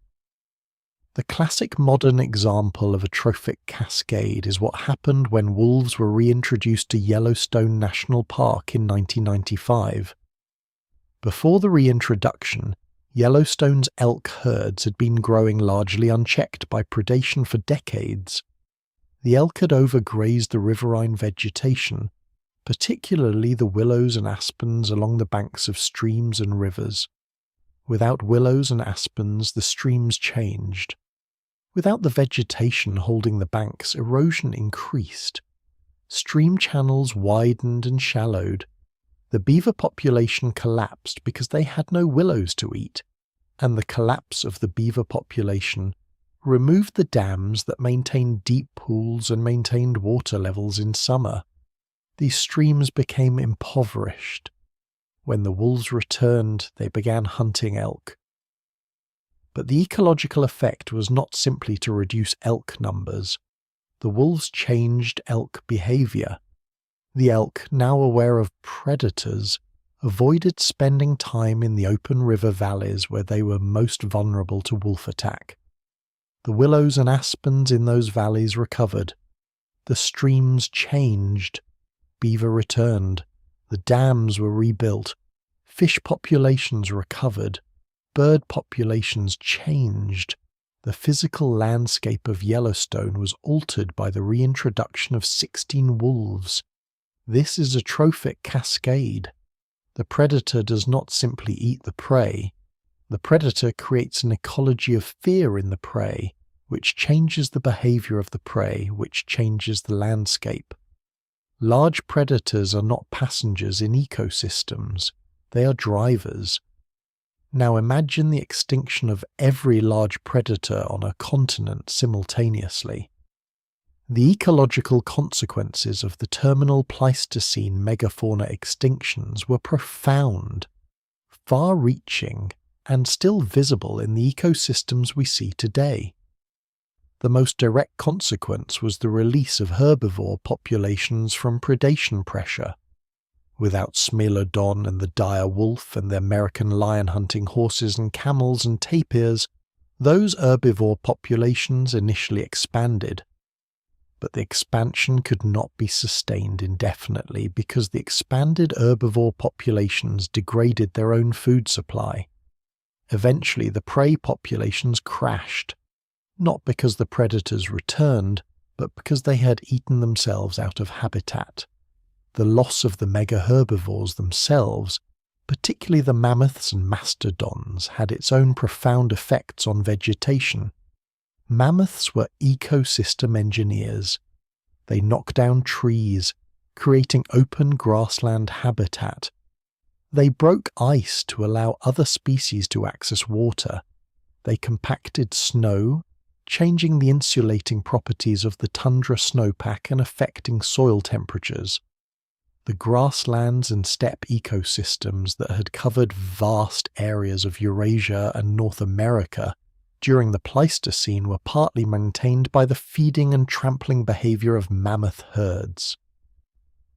The classic modern example of a trophic cascade is what happened when wolves were reintroduced to Yellowstone National Park in 1995. Before the reintroduction, Yellowstone's elk herds had been growing largely unchecked by predation for decades. The elk had overgrazed the riverine vegetation, particularly the willows and aspens along the banks of streams and rivers. Without willows and aspens, the streams changed. Without the vegetation holding the banks, erosion increased. Stream channels widened and shallowed. The beaver population collapsed because they had no willows to eat, and the collapse of the beaver population removed the dams that maintained deep pools and maintained water levels in summer. These streams became impoverished. When the wolves returned, they began hunting elk. But the ecological effect was not simply to reduce elk numbers. The wolves changed elk behavior. The elk, now aware of predators, avoided spending time in the open river valleys where they were most vulnerable to wolf attack. The willows and aspens in those valleys recovered. The streams changed. Beaver returned. The dams were rebuilt. Fish populations recovered. Bird populations changed. The physical landscape of Yellowstone was altered by the reintroduction of 16 wolves. This is a trophic cascade. The predator does not simply eat the prey. The predator creates an ecology of fear in the prey, which changes the behavior of the prey, which changes the landscape. Large predators are not passengers in ecosystems. They are drivers. Now imagine the extinction of every large predator on a continent simultaneously. The ecological consequences of the terminal Pleistocene megafauna extinctions were profound, far-reaching, and still visible in the ecosystems we see today. The most direct consequence was the release of herbivore populations from predation pressure. Without Smilodon and the dire wolf and the American lion-hunting horses and camels and tapirs, those herbivore populations initially expanded. But the expansion could not be sustained indefinitely because the expanded herbivore populations degraded their own food supply. Eventually, the prey populations crashed, not because the predators returned, but because they had eaten themselves out of habitat. The loss of the mega-herbivores themselves, particularly the mammoths and mastodons, had its own profound effects on vegetation. Mammoths were ecosystem engineers. They knocked down trees, creating open grassland habitat. They broke ice to allow other species to access water. They compacted snow, changing the insulating properties of the tundra snowpack and affecting soil temperatures. The grasslands and steppe ecosystems that had covered vast areas of Eurasia and North America during the Pleistocene were partly maintained by the feeding and trampling behavior of mammoth herds.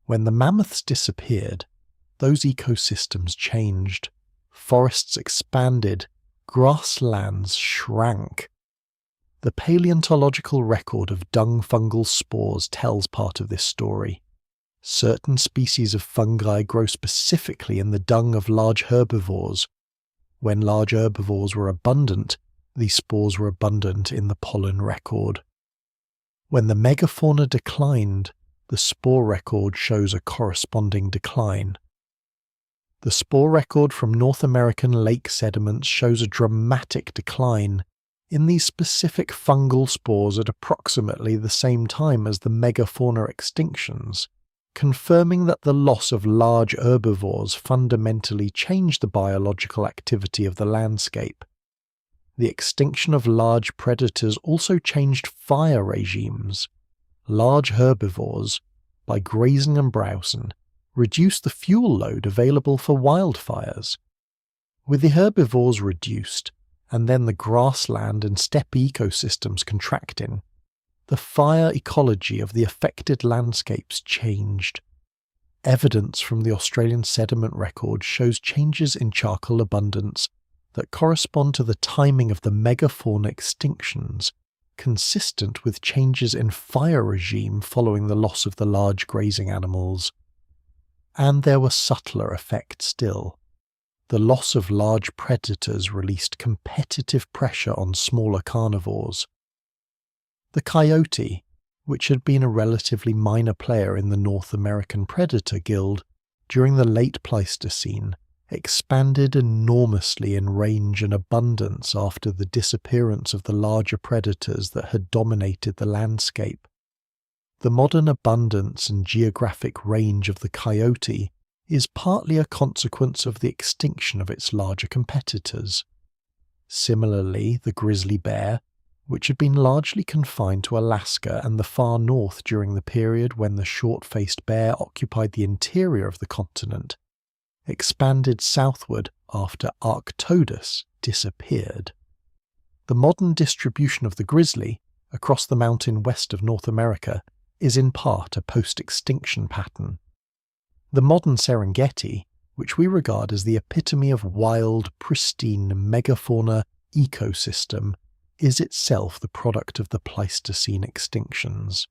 When the mammoths disappeared, those ecosystems changed. Forests expanded, grasslands shrank. The paleontological record of dung fungal spores tells part of this story. Certain species of fungi grow specifically in the dung of large herbivores. When large herbivores were abundant, these spores were abundant in the pollen record. When the megafauna declined, the spore record shows a corresponding decline. The spore record from North American lake sediments shows a dramatic decline in these specific fungal spores at approximately the same time as the megafauna extinctions, confirming that the loss of large herbivores fundamentally changed the biological activity of the landscape. The extinction of large predators also changed fire regimes. Large herbivores, by grazing and browsing, reduced the fuel load available for wildfires. With the herbivores reduced, and then the grassland and steppe ecosystems contracting, the fire ecology of the affected landscapes changed. Evidence from the Australian sediment record shows changes in charcoal abundance that correspond to the timing of the megafauna extinctions, consistent with changes in fire regime following the loss of the large grazing animals. And there were subtler effects still. The loss of large predators released competitive pressure on smaller carnivores. The coyote, which had been a relatively minor player in the North American predator guild during the late Pleistocene, expanded enormously in range and abundance after the disappearance of the larger predators that had dominated the landscape. The modern abundance and geographic range of the coyote is partly a consequence of the extinction of its larger competitors. Similarly, the grizzly bear, which had been largely confined to Alaska and the far north during the period when the short-faced bear occupied the interior of the continent, expanded southward after Arctodus disappeared. The modern distribution of the grizzly across the mountain west of North America is in part a post-extinction pattern. The modern Serengeti, which we regard as the epitome of wild, pristine megafauna ecosystem, is itself the product of the Pleistocene extinctions.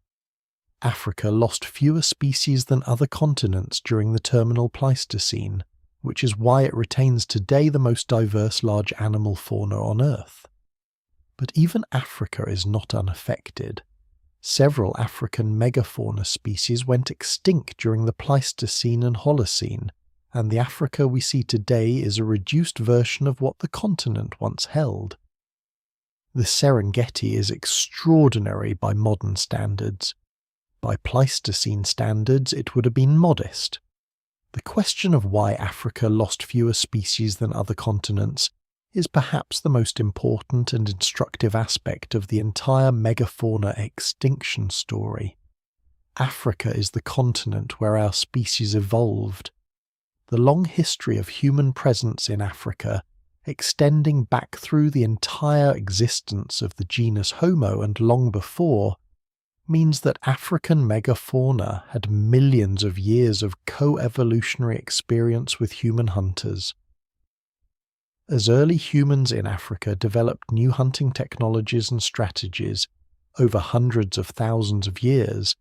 Africa lost fewer species than other continents during the terminal Pleistocene, which is why it retains today the most diverse large animal fauna on Earth. But even Africa is not unaffected. Several African megafauna species went extinct during the Pleistocene and Holocene, and the Africa we see today is a reduced version of what the continent once held. The Serengeti is extraordinary by modern standards. By Pleistocene standards, it would have been modest. The question of why Africa lost fewer species than other continents is perhaps the most important and instructive aspect of the entire megafauna extinction story. Africa is the continent where our species evolved. The long history of human presence in Africa, extending back through the entire existence of the genus Homo and long before, means that African megafauna had millions of years of co-evolutionary experience with human hunters. As early humans in Africa developed new hunting technologies and strategies over hundreds of thousands of years,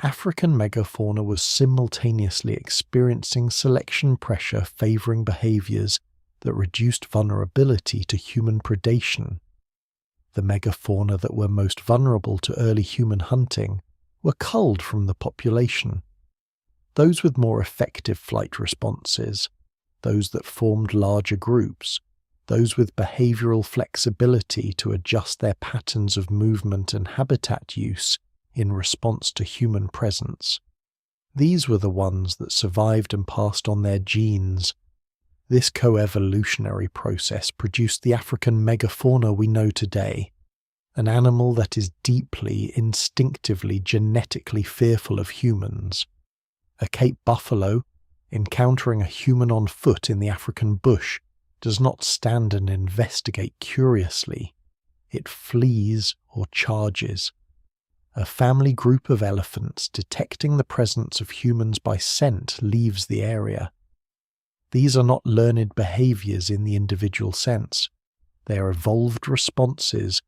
African megafauna was simultaneously experiencing selection pressure favouring behaviours that reduced vulnerability to human predation. The megafauna that were most vulnerable to early human hunting were culled from the population. Those with more effective flight responses, those that formed larger groups, those with behavioural flexibility to adjust their patterns of movement and habitat use in response to human presence. These were the ones that survived and passed on their genes. This co-evolutionary process produced the African megafauna we know today, an animal that is deeply, instinctively, genetically fearful of humans. A Cape buffalo, encountering a human on foot in the African bush, does not stand and investigate curiously. It flees or charges. A family group of elephants detecting the presence of humans by scent leaves the area. These are not learned behaviours in the individual sense. They are evolved responses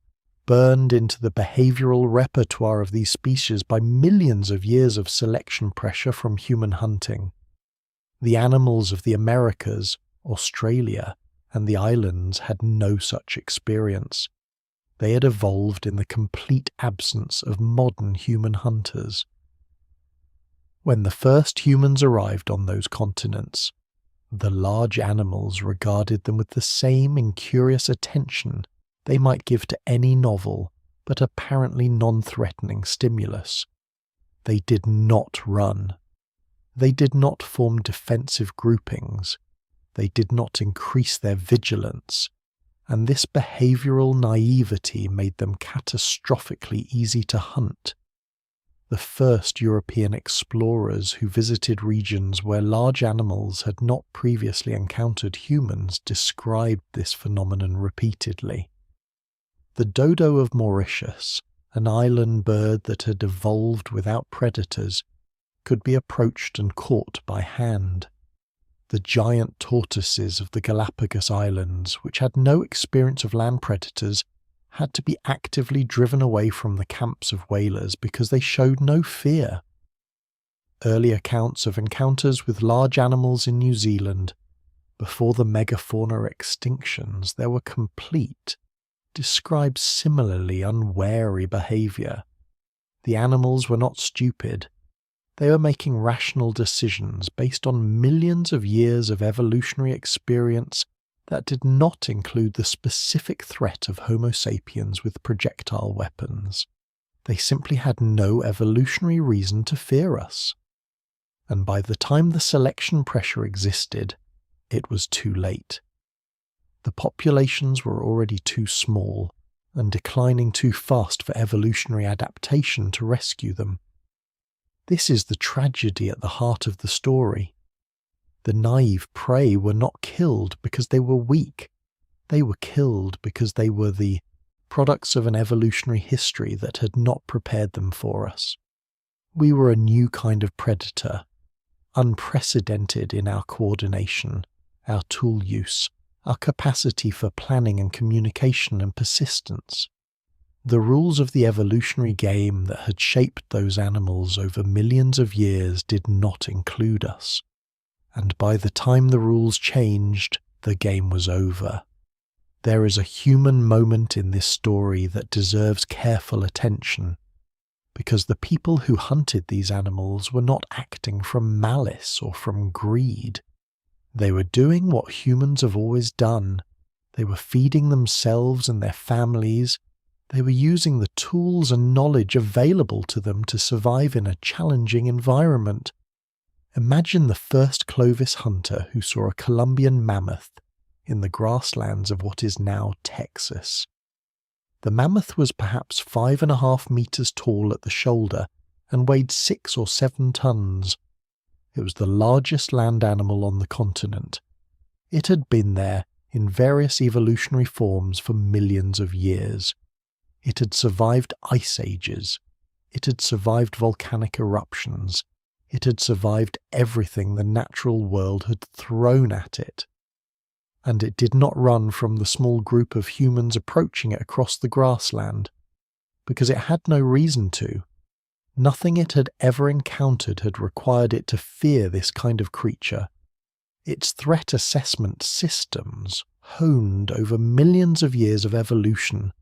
burned into the behavioural repertoire of these species by millions of years of selection pressure from human hunting. The animals of the Americas, Australia, and the islands had no such experience. They had evolved in the complete absence of modern human hunters. When the first humans arrived on those continents, the large animals regarded them with the same incurious attention they might give to any novel but apparently non-threatening stimulus. They did not run. They did not form defensive groupings. They did not increase their vigilance, and this behavioural naivety made them catastrophically easy to hunt. The first European explorers who visited regions where large animals had not previously encountered humans described this phenomenon repeatedly. The dodo of Mauritius, an island bird that had evolved without predators, could be approached and caught by hand. The giant tortoises of the Galapagos Islands, which had no experience of land predators, had to be actively driven away from the camps of whalers because they showed no fear. Early accounts of encounters with large animals in New Zealand, before the megafauna extinctions, they were complete, described similarly unwary behaviour. The animals were not stupid. They were making rational decisions based on millions of years of evolutionary experience that did not include the specific threat of Homo sapiens with projectile weapons. They simply had no evolutionary reason to fear us. And by the time the selection pressure existed, it was too late. The populations were already too small and declining too fast for evolutionary adaptation to rescue them. This is the tragedy at the heart of the story. The naive prey were not killed because they were weak. They were killed because they were the products of an evolutionary history that had not prepared them for us. We were a new kind of predator, unprecedented in our coordination, our tool use, our capacity for planning and communication and persistence. The rules of the evolutionary game that had shaped those animals over millions of years did not include us. And by the time the rules changed, the game was over. There is a human moment in this story that deserves careful attention, because the people who hunted these animals were not acting from malice or from greed. They were doing what humans have always done. They were feeding themselves and their families. They were using the tools and knowledge available to them to survive in a challenging environment. Imagine the first Clovis hunter who saw a Columbian mammoth in the grasslands of what is now Texas. The mammoth was perhaps 5.5 meters tall at the shoulder and weighed 6 or 7 tons. It was the largest land animal on the continent. It had been there in various evolutionary forms for millions of years. It had survived ice ages. It had survived volcanic eruptions. It had survived everything the natural world had thrown at it. And it did not run from the small group of humans approaching it across the grassland, because it had no reason to. Nothing it had ever encountered had required it to fear this kind of creature. Its threat assessment systems, honed over millions of years of evolution,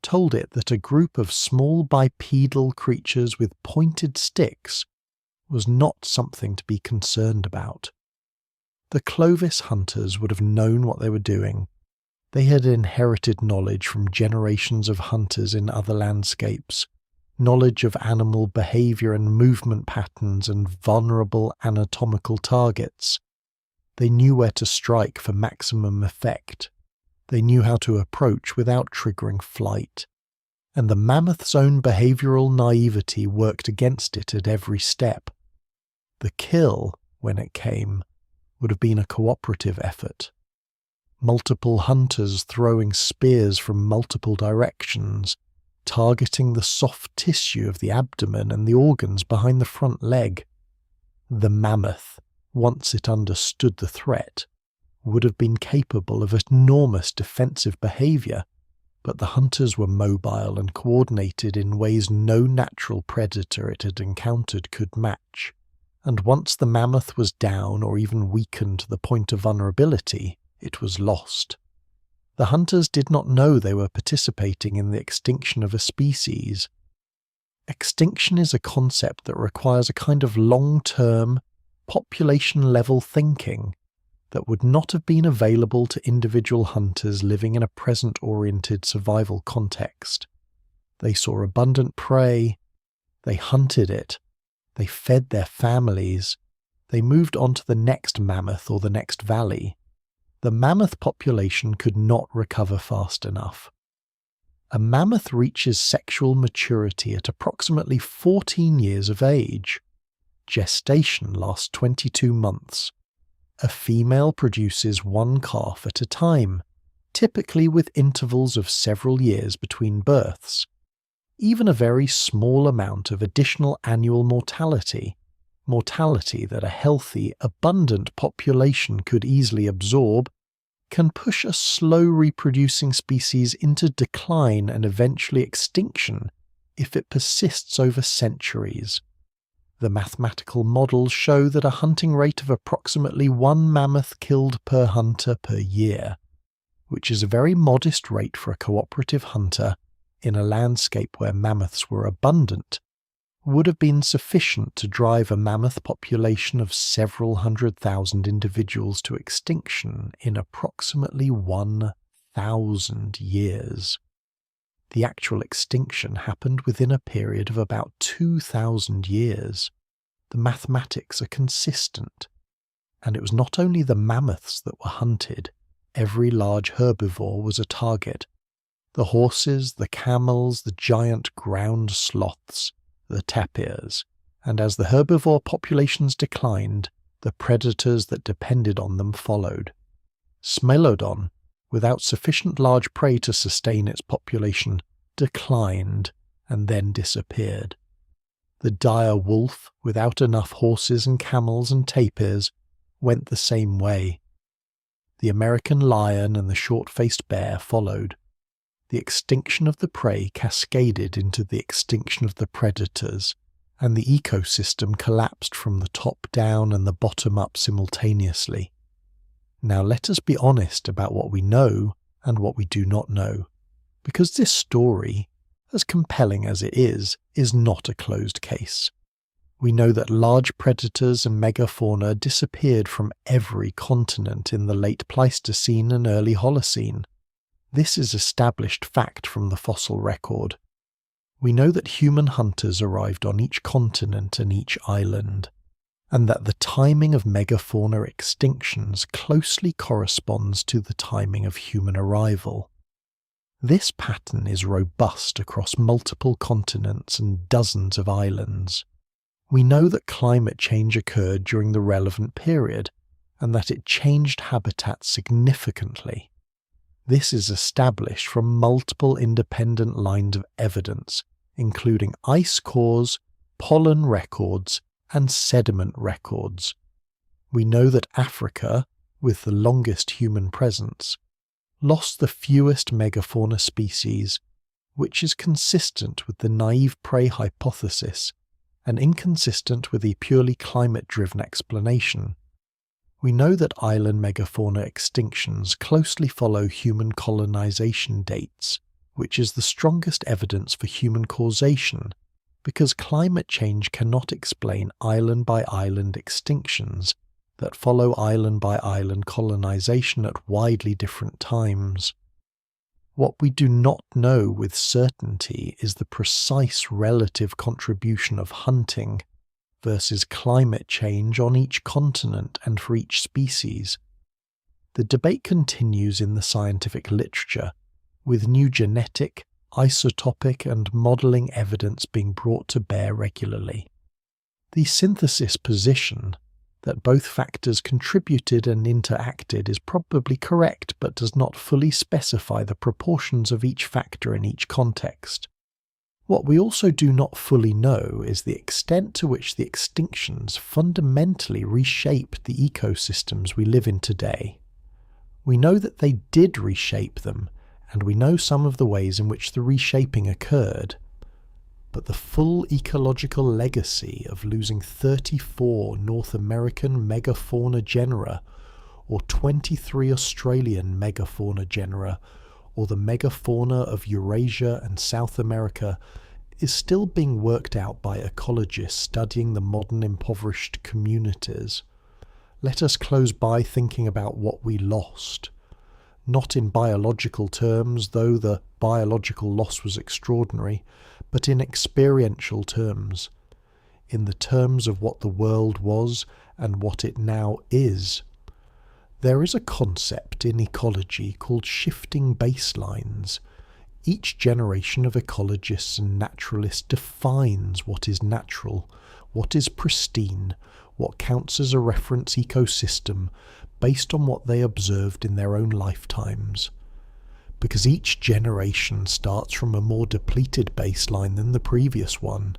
told it that a group of small bipedal creatures with pointed sticks was not something to be concerned about. The Clovis hunters would have known what they were doing. They had inherited knowledge from generations of hunters in other landscapes, knowledge of animal behavior and movement patterns and vulnerable anatomical targets. They knew where to strike for maximum effect. They knew how to approach without triggering flight. And the mammoth's own behavioral naivety worked against it at every step. The kill, when it came, would have been a cooperative effort. Multiple hunters throwing spears from multiple directions, targeting the soft tissue of the abdomen and the organs behind the front leg. The mammoth, once it understood the threat, would have been capable of enormous defensive behaviour, but the hunters were mobile and coordinated in ways no natural predator it had encountered could match. And once the mammoth was down or even weakened to the point of vulnerability, it was lost. The hunters did not know they were participating in the extinction of a species. Extinction is a concept that requires a kind of long-term, population-level thinking that would not have been available to individual hunters living in a present-oriented survival context. They saw abundant prey, they hunted it, they fed their families, they moved on to the next mammoth or the next valley. The mammoth population could not recover fast enough. A mammoth reaches sexual maturity at approximately 14 years of age. Gestation lasts 22 months. A female produces 1 calf at a time, typically with intervals of several years between births. Even a very small amount of additional annual mortality mortality that a healthy, abundant population could easily absorb, can push a slow reproducing species into decline and eventually extinction if it persists over centuries. The mathematical models show that a hunting rate of approximately 1 mammoth killed per hunter per year, which is a very modest rate for a cooperative hunter in a landscape where mammoths were abundant, would have been sufficient to drive a mammoth population of several 100,000 individuals to extinction in approximately 1,000 years. The actual extinction happened within a period of about 2,000 years. The mathematics are consistent, and it was not only the mammoths that were hunted. Every large herbivore was a target. The horses, the camels, the giant ground sloths, the tapirs, and as the herbivore populations declined, the predators that depended on them followed. Smilodon, without sufficient large prey to sustain its population, declined and then disappeared. The dire wolf, without enough horses and camels and tapirs, went the same way. The American lion and the short-faced bear followed. The extinction of the prey cascaded into the extinction of the predators, and the ecosystem collapsed from the top down and the bottom up simultaneously. Now let us be honest about what we know and what we do not know, because this story, as compelling as it is not a closed case. We know that large predators and megafauna disappeared from every continent in the late Pleistocene and early Holocene. This is established fact from the fossil record. We know that human hunters arrived on each continent and each island, and that the timing of megafauna extinctions closely corresponds to the timing of human arrival. This pattern is robust across multiple continents and dozens of islands. We know that climate change occurred during the relevant period, and that it changed habitat significantly. This is established from multiple independent lines of evidence, including ice cores, pollen records, and sediment records. We know that Africa, with the longest human presence, lost the fewest megafauna species, which is consistent with the naive prey hypothesis and inconsistent with the purely climate-driven explanation. We know that island megafauna extinctions closely follow human colonization dates, which is the strongest evidence for human causation, because climate change cannot explain island-by-island extinctions that follow island-by-island colonization at widely different times. What we do not know with certainty is the precise relative contribution of hunting versus climate change on each continent and for each species. The debate continues in the scientific literature, with new genetic, isotopic and modelling evidence being brought to bear regularly. The synthesis position that both factors contributed and interacted is probably correct, but does not fully specify the proportions of each factor in each context. What we also do not fully know is the extent to which the extinctions fundamentally reshaped the ecosystems we live in today. We know that they did reshape them, and we know some of the ways in which the reshaping occurred. But the full ecological legacy of losing 34 North American megafauna genera, or 23 Australian megafauna genera, or the megafauna of Eurasia and South America, is still being worked out by ecologists studying the modern impoverished communities. Let us close by thinking about what we lost. Not in biological terms, though the biological loss was extraordinary, but in experiential terms, in the terms of what the world was and what it now is. There is a concept in ecology called shifting baselines. Each generation of ecologists and naturalists defines what is natural, what is pristine, what counts as a reference ecosystem, based on what they observed in their own lifetimes. Because each generation starts from a more depleted baseline than the previous one,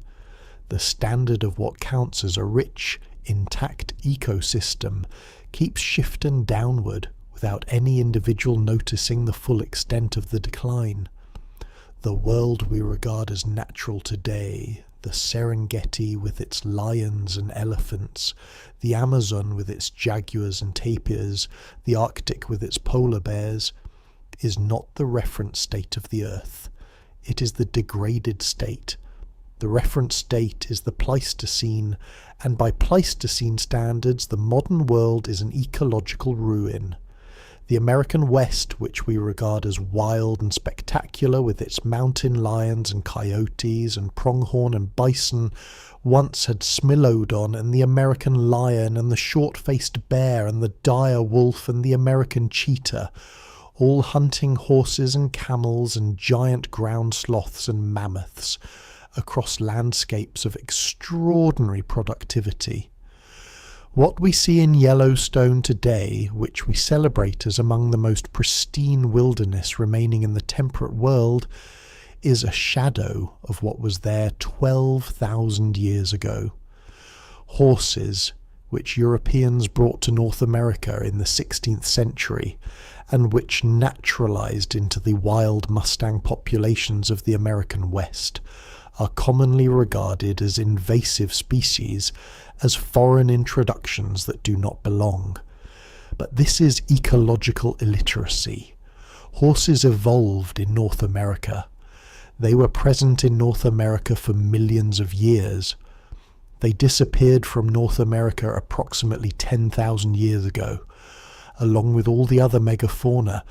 The standard of what counts as a rich, intact ecosystem keeps shifting downward without any individual noticing the full extent of the decline. The world we regard as natural today, the Serengeti with its lions and elephants, the Amazon with its jaguars and tapirs, the Arctic with its polar bears, is not the reference state of the Earth. It is the degraded state. The reference state is the Pleistocene, and by Pleistocene standards, the modern world is an ecological ruin. The American West, which we regard as wild and spectacular with its mountain lions and coyotes and pronghorn and bison, once had Smilodon and the American lion and the short-faced bear and the dire wolf and the American cheetah, all hunting horses and camels and giant ground sloths and mammoths across landscapes of extraordinary productivity. What we see in Yellowstone today, which we celebrate as among the most pristine wilderness remaining in the temperate world, is a shadow of what was there 12,000 years ago. Horses, which Europeans brought to North America in the 16th century, and which naturalized into the wild Mustang populations of the American West, are commonly regarded as invasive species, as foreign introductions that do not belong. But this is ecological illiteracy. Horses evolved in North America. They were present in North America for millions of years. They disappeared from North America approximately 10,000 years ago, along with all the other megafauna,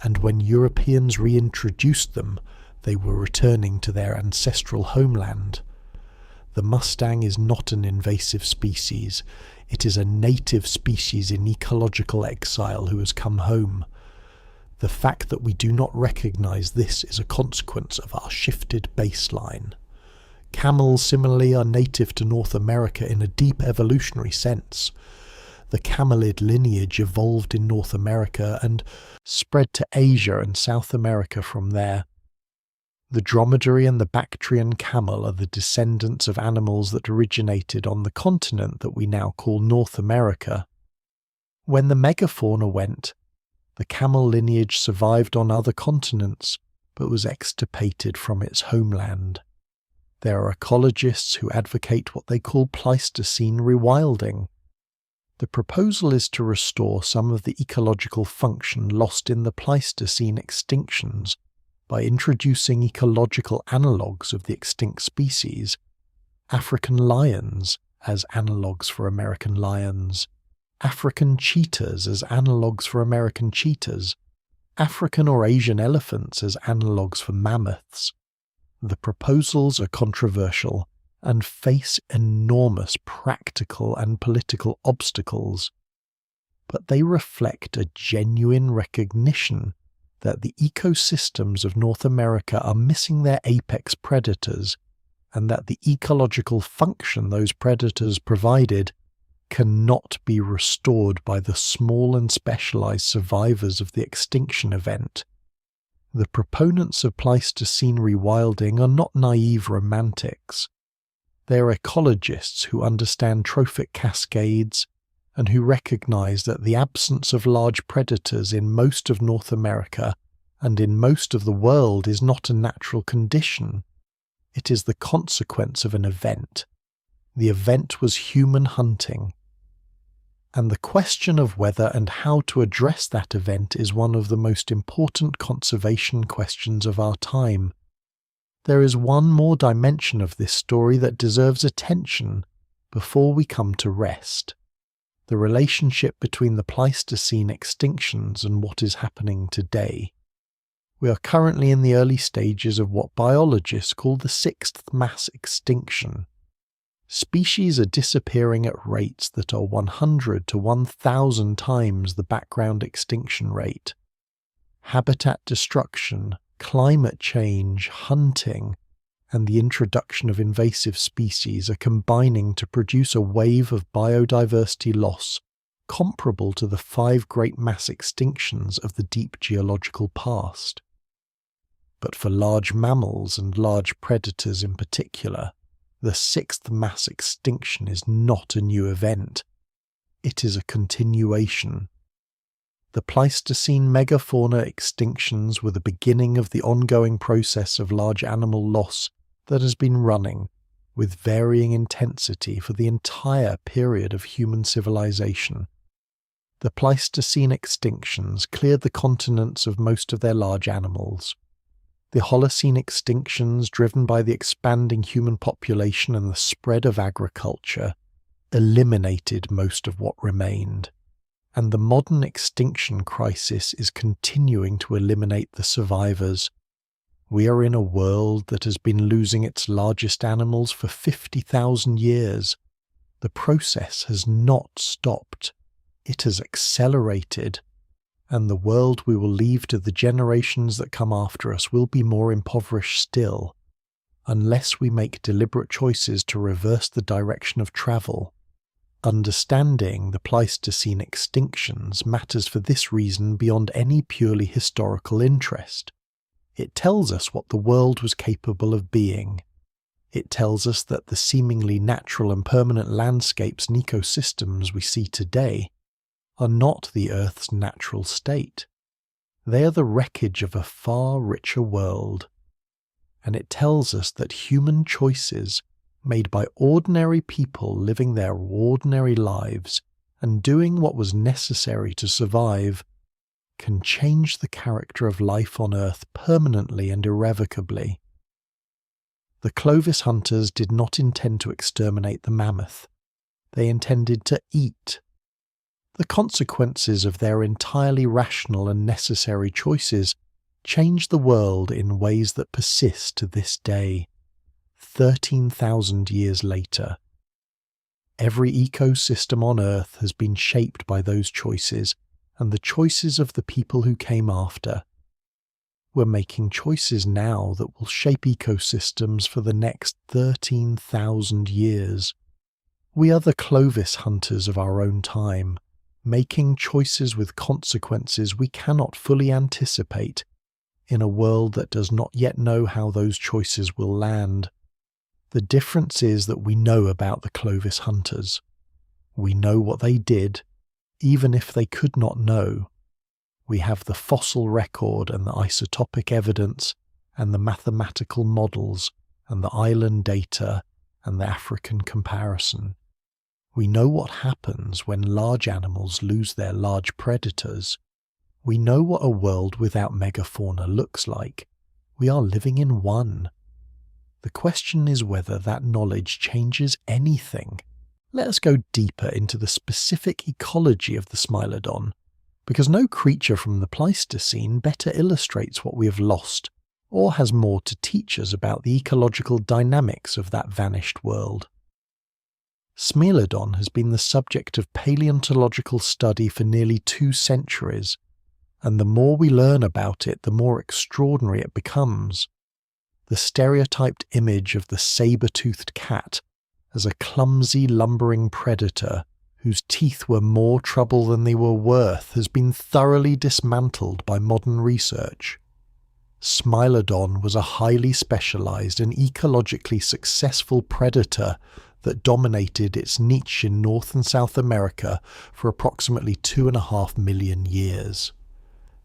and when Europeans reintroduced them, they were returning to their ancestral homeland. The Mustang is not an invasive species. It is a native species in ecological exile who has come home. The fact that we do not recognize this is a consequence of our shifted baseline. Camels similarly are native to North America in a deep evolutionary sense. The camelid lineage evolved in North America and spread to Asia and South America from there. The dromedary and the Bactrian camel are the descendants of animals that originated on the continent that we now call North America. When the megafauna went, the camel lineage survived on other continents, but was extirpated from its homeland. There are ecologists who advocate what they call Pleistocene rewilding. The proposal is to restore some of the ecological function lost in the Pleistocene extinctions by introducing ecological analogues of the extinct species, African lions as analogues for American lions, African cheetahs as analogues for American cheetahs, African or Asian elephants as analogues for mammoths. The proposals are controversial and face enormous practical and political obstacles, but they reflect a genuine recognition that the ecosystems of North America are missing their apex predators, and that the ecological function those predators provided cannot be restored by the small and specialized survivors of the extinction event. The proponents of Pleistocene rewilding are not naive romantics. They are ecologists who understand trophic cascades and who recognize that the absence of large predators in most of North America and in most of the world is not a natural condition. It is the consequence of an event. The event was human hunting. And the question of whether and how to address that event is one of the most important conservation questions of our time. There is one more dimension of this story that deserves attention before we come to rest. The relationship between the Pleistocene extinctions and what is happening today. We are currently in the early stages of what biologists call the sixth mass extinction. Species are disappearing at rates that are 100 to 1,000 times the background extinction rate. Habitat destruction, climate change, hunting, and the introduction of invasive species are combining to produce a wave of biodiversity loss comparable to the 5 great mass extinctions of the deep geological past. But for large mammals and large predators in particular, The sixth mass extinction is not a new event. It is a continuation. The Pleistocene megafauna extinctions were the beginning of the ongoing process of large animal loss that has been running, with varying intensity, for the entire period of human civilization. The Pleistocene extinctions cleared the continents of most of their large animals. The Holocene extinctions, driven by the expanding human population and the spread of agriculture, eliminated most of what remained. And the modern extinction crisis is continuing to eliminate the survivors. We are in a world that has been losing its largest animals for 50,000 years. The process has not stopped. It has accelerated. And the world we will leave to the generations that come after us will be more impoverished still, unless we make deliberate choices to reverse the direction of travel. Understanding the Pleistocene extinctions matters for this reason beyond any purely historical interest. It tells us what the world was capable of being. It tells us that the seemingly natural and permanent landscapes and ecosystems we see today are not the Earth's natural state. They are the wreckage of a far richer world. And it tells us that human choices, made by ordinary people living their ordinary lives and doing what was necessary to survive, can change the character of life on Earth permanently and irrevocably. The Clovis hunters did not intend to exterminate the mammoth. They intended to eat. The consequences of their entirely rational and necessary choices changed the world in ways that persist to this day, 13,000 years later. Every ecosystem on Earth has been shaped by those choices and the choices of the people who came after. We're making choices now that will shape ecosystems for the next 13,000 years. We are the Clovis hunters of our own time, making choices with consequences we cannot fully anticipate, in a world that does not yet know how those choices will land. The difference is that we know about the Clovis hunters. We know what they did, even if they could not know. We have the fossil record and the isotopic evidence and the mathematical models and the island data and the African comparison. We know what happens when large animals lose their large predators. We know what a world without megafauna looks like. We are living in one. The question is whether that knowledge changes anything. Let us go deeper into the specific ecology of the Smilodon, because no creature from the Pleistocene better illustrates what we have lost, or has more to teach us about the ecological dynamics of that vanished world. Smilodon has been the subject of paleontological study for nearly 2 centuries, and the more we learn about it, the more extraordinary it becomes. The stereotyped image of the saber-toothed cat as a clumsy, lumbering predator whose teeth were more trouble than they were worth has been thoroughly dismantled by modern research. Smilodon was a highly specialized and ecologically successful predator that dominated its niche in North and South America for approximately 2.5 million years.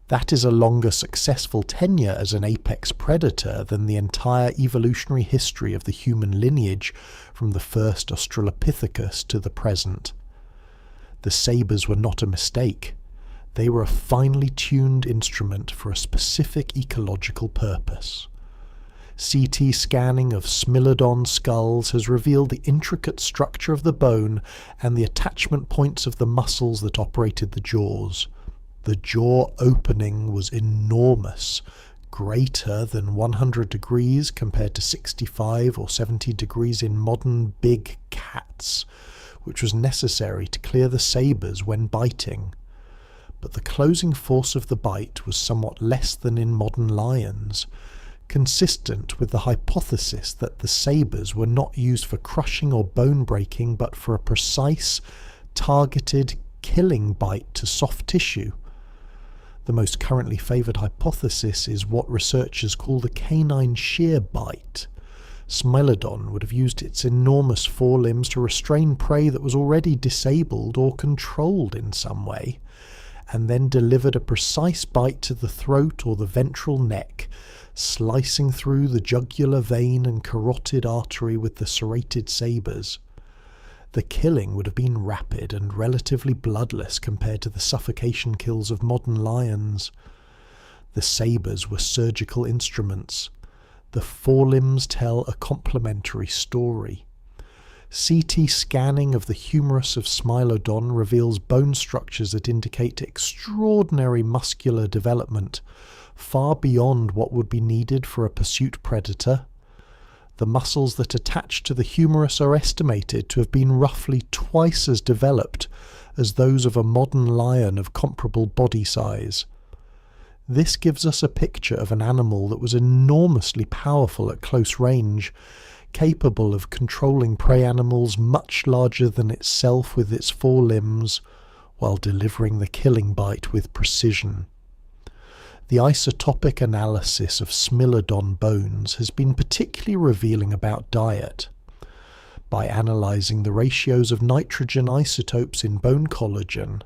That is a longer successful tenure as an apex predator than the entire evolutionary history of the human lineage from the first Australopithecus to the present. The sabers were not a mistake. They were a finely tuned instrument for a specific ecological purpose. CT scanning of Smilodon skulls has revealed the intricate structure of the bone and the attachment points of the muscles that operated the jaws. The jaw opening was enormous, greater than 100 degrees compared to 65 or 70 degrees in modern big cats, which was necessary to clear the sabers when biting. But the closing force of the bite was somewhat less than in modern lions, consistent with the hypothesis that the sabers were not used for crushing or bone breaking but for a precise, targeted, killing bite to soft tissue. The most currently favoured hypothesis is what researchers call the canine shear bite, Smilodon would have used its enormous forelimbs to restrain prey that was already disabled or controlled in some way, and then delivered a precise bite to the throat or the ventral neck, slicing through the jugular vein and carotid artery with the serrated sabers. The killing would have been rapid and relatively bloodless compared to the suffocation kills of modern lions. The sabers were surgical instruments. The forelimbs tell a complementary story. CT scanning of the humerus of Smilodon reveals bone structures that indicate extraordinary muscular development, far beyond what would be needed for a pursuit predator. The muscles that attach to the humerus are estimated to have been roughly twice as developed as those of a modern lion of comparable body size. This gives us a picture of an animal that was enormously powerful at close range, capable of controlling prey animals much larger than itself with its forelimbs, while delivering the killing bite with precision. The isotopic analysis of Smilodon bones has been particularly revealing about diet. By analysing the ratios of nitrogen isotopes in bone collagen,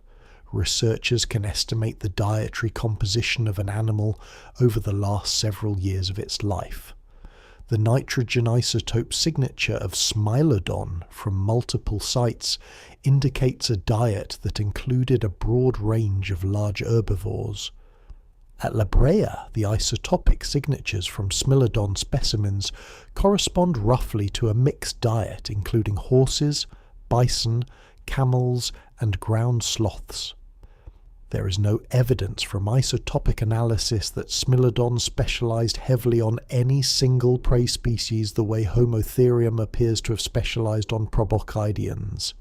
researchers can estimate the dietary composition of an animal over the last several years of its life. The nitrogen isotope signature of Smilodon from multiple sites indicates a diet that included a broad range of large herbivores. At Brea, the isotopic signatures from Smilodon specimens correspond roughly to a mixed diet including horses, bison, camels, and ground sloths. There is no evidence from isotopic analysis that Smilodon specialized heavily on any single prey species the way Homotherium appears to have specialized on proboscideans.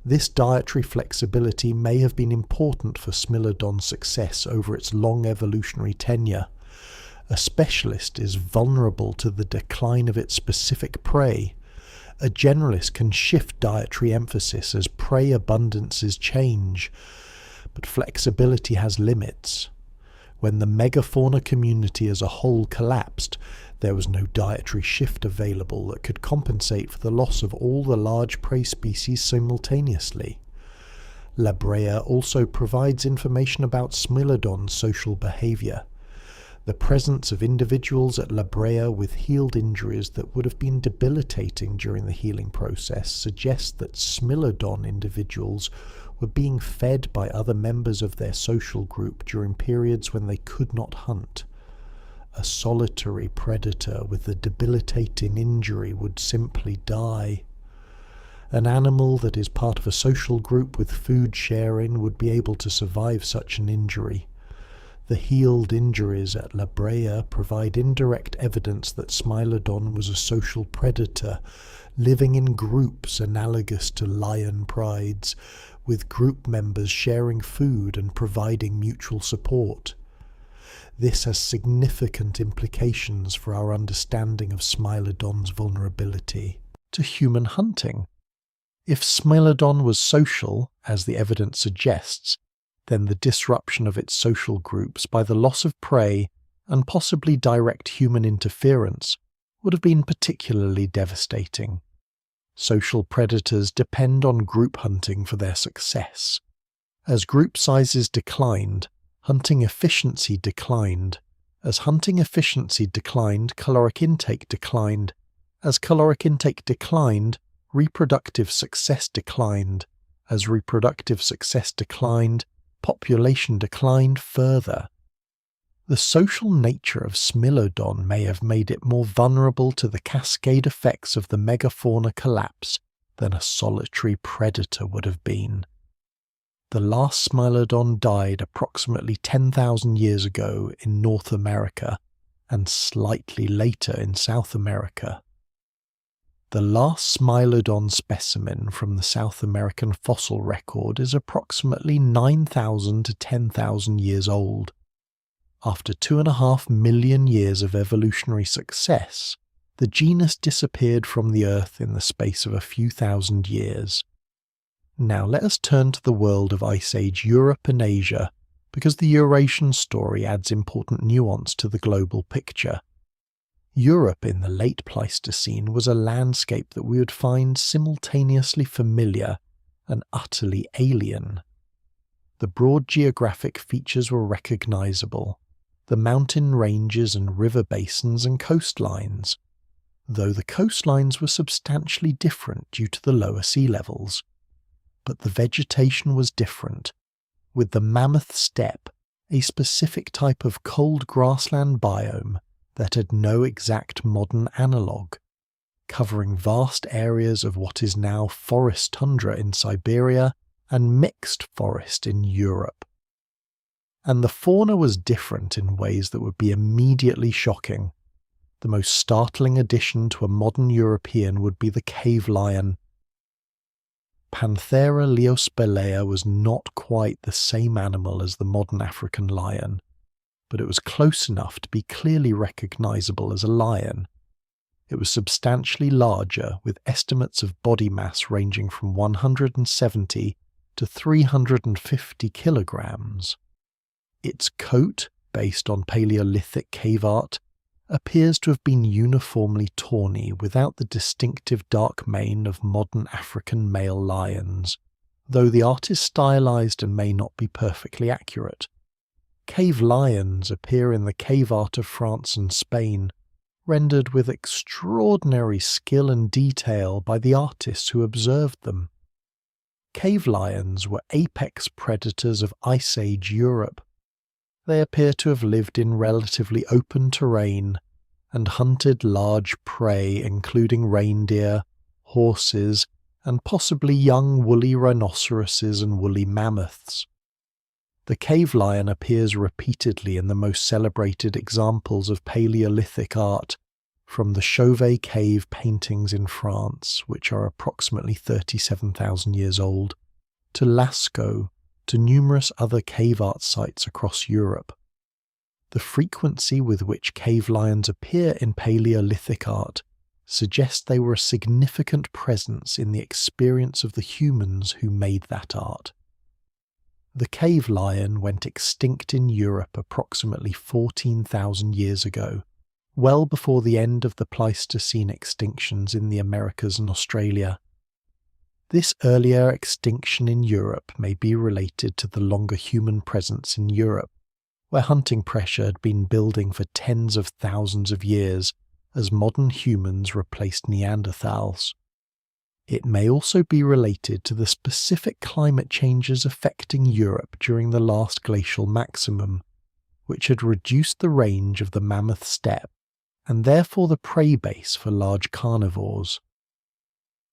This dietary flexibility may have been important for Smilodon's success over its long evolutionary tenure. A specialist is vulnerable to the decline of its specific prey. A generalist can shift dietary emphasis as prey abundances change, but flexibility has limits. When the megafauna community as a whole collapsed, there was no dietary shift available that could compensate for the loss of all the large prey species simultaneously. Brea also provides information about Smilodon's social behavior. The presence of individuals at Brea with healed injuries that would have been debilitating during the healing process suggests that Smilodon individuals were being fed by other members of their social group during periods when they could not hunt. A solitary predator with a debilitating injury would simply die. An animal that is part of a social group with food sharing would be able to survive such an injury. The healed injuries at Brea provide indirect evidence that Smilodon was a social predator, living in groups analogous to lion prides, with group members sharing food and providing mutual support. This has significant implications for our understanding of Smilodon's vulnerability to human hunting. If Smilodon was social, as the evidence suggests, then the disruption of its social groups by the loss of prey and possibly direct human interference would have been particularly devastating. Social predators depend on group hunting for their success. As group sizes declined, hunting efficiency declined. As hunting efficiency declined, caloric intake declined. As caloric intake declined, reproductive success declined. As reproductive success declined, population declined further. The social nature of Smilodon may have made it more vulnerable to the cascade effects of the megafauna collapse than a solitary predator would have been. The last Smilodon died approximately 10,000 years ago in North America and slightly later in South America. The last Smilodon specimen from the South American fossil record is approximately 9,000 to 10,000 years old. After 2.5 million years of evolutionary success, the genus disappeared from the Earth in the space of a few thousand years. Now let us turn to the world of Ice Age Europe and Asia, because the Eurasian story adds important nuance to the global picture. Europe in the late Pleistocene was a landscape that we would find simultaneously familiar and utterly alien. The broad geographic features were recognizable, the mountain ranges and river basins and coastlines, though the coastlines were substantially different due to the lower sea levels. But the vegetation was different, with the mammoth steppe, a specific type of cold grassland biome that had no exact modern analogue, covering vast areas of what is now forest tundra in Siberia and mixed forest in Europe. And the fauna was different in ways that would be immediately shocking. The most startling addition to a modern European would be the cave lion. Panthera leospelea was not quite the same animal as the modern African lion, but it was close enough to be clearly recognizable as a lion. It was substantially larger, with estimates of body mass ranging from 170 to 350 kilograms. Its coat, based on Paleolithic cave art, appears to have been uniformly tawny without the distinctive dark mane of modern African male lions, though the art is stylized and may not be perfectly accurate. Cave lions appear in the cave art of France and Spain, rendered with extraordinary skill and detail by the artists who observed them. Cave lions were apex predators of Ice Age Europe. They appear to have lived in relatively open terrain and hunted large prey including reindeer, horses, and possibly young woolly rhinoceroses and woolly mammoths. The cave lion appears repeatedly in the most celebrated examples of Paleolithic art, from the Chauvet cave paintings in France, which are approximately 37,000 years old, to Lascaux, to numerous other cave art sites across Europe. The frequency with which cave lions appear in Paleolithic art suggests they were a significant presence in the experience of the humans who made that art. The cave lion went extinct in Europe approximately 14,000 years ago, well before the end of the Pleistocene extinctions in the Americas and Australia. This earlier extinction in Europe may be related to the longer human presence in Europe, where hunting pressure had been building for tens of thousands of years as modern humans replaced Neanderthals. It may also be related to the specific climate changes affecting Europe during the last glacial maximum, which had reduced the range of the mammoth steppe and therefore the prey base for large carnivores.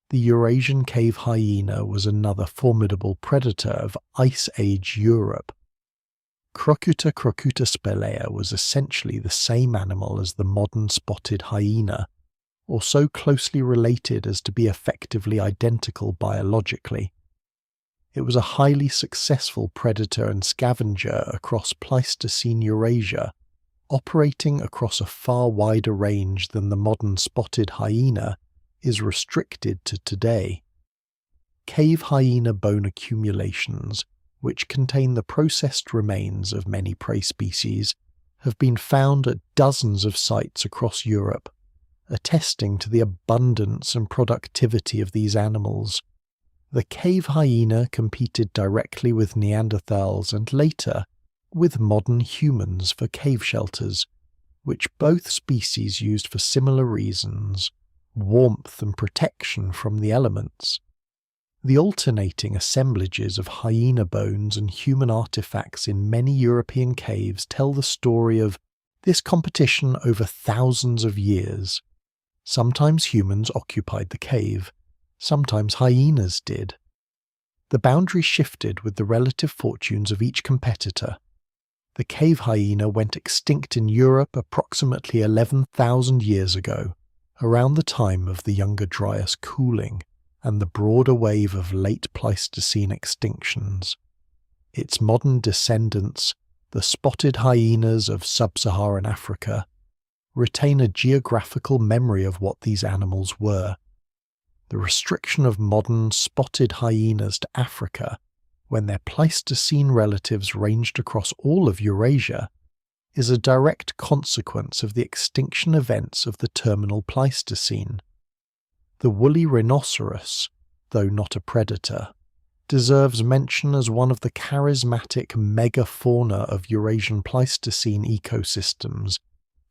The Eurasian cave hyena was another formidable predator of Ice Age Europe. Crocuta spelea was essentially the same animal as the modern spotted hyena, or so closely related as to be effectively identical biologically. It was a highly successful predator and scavenger across Pleistocene Eurasia, operating across a far wider range than the modern spotted hyena is restricted to today. Cave hyena bone accumulations, which contain the processed remains of many prey species, have been found at dozens of sites across Europe, attesting to the abundance and productivity of these animals. The cave hyena competed directly with Neanderthals and later with modern humans for cave shelters, which both species used for similar reasons: warmth and protection from the elements. The alternating assemblages of hyena bones and human artifacts in many European caves tell the story of this competition over thousands of years. Sometimes humans occupied the cave, sometimes hyenas did. The boundary shifted with the relative fortunes of each competitor. The cave hyena went extinct in Europe approximately 11,000 years ago, around the time of the Younger Dryas cooling and the broader wave of late Pleistocene extinctions. Its modern descendants, the spotted hyenas of sub-Saharan Africa, retain a geographical memory of what these animals were. The restriction of modern spotted hyenas to Africa, when their Pleistocene relatives ranged across all of Eurasia, is a direct consequence of the extinction events of the terminal Pleistocene. The woolly rhinoceros, though not a predator, deserves mention as one of the charismatic megafauna of Eurasian Pleistocene ecosystems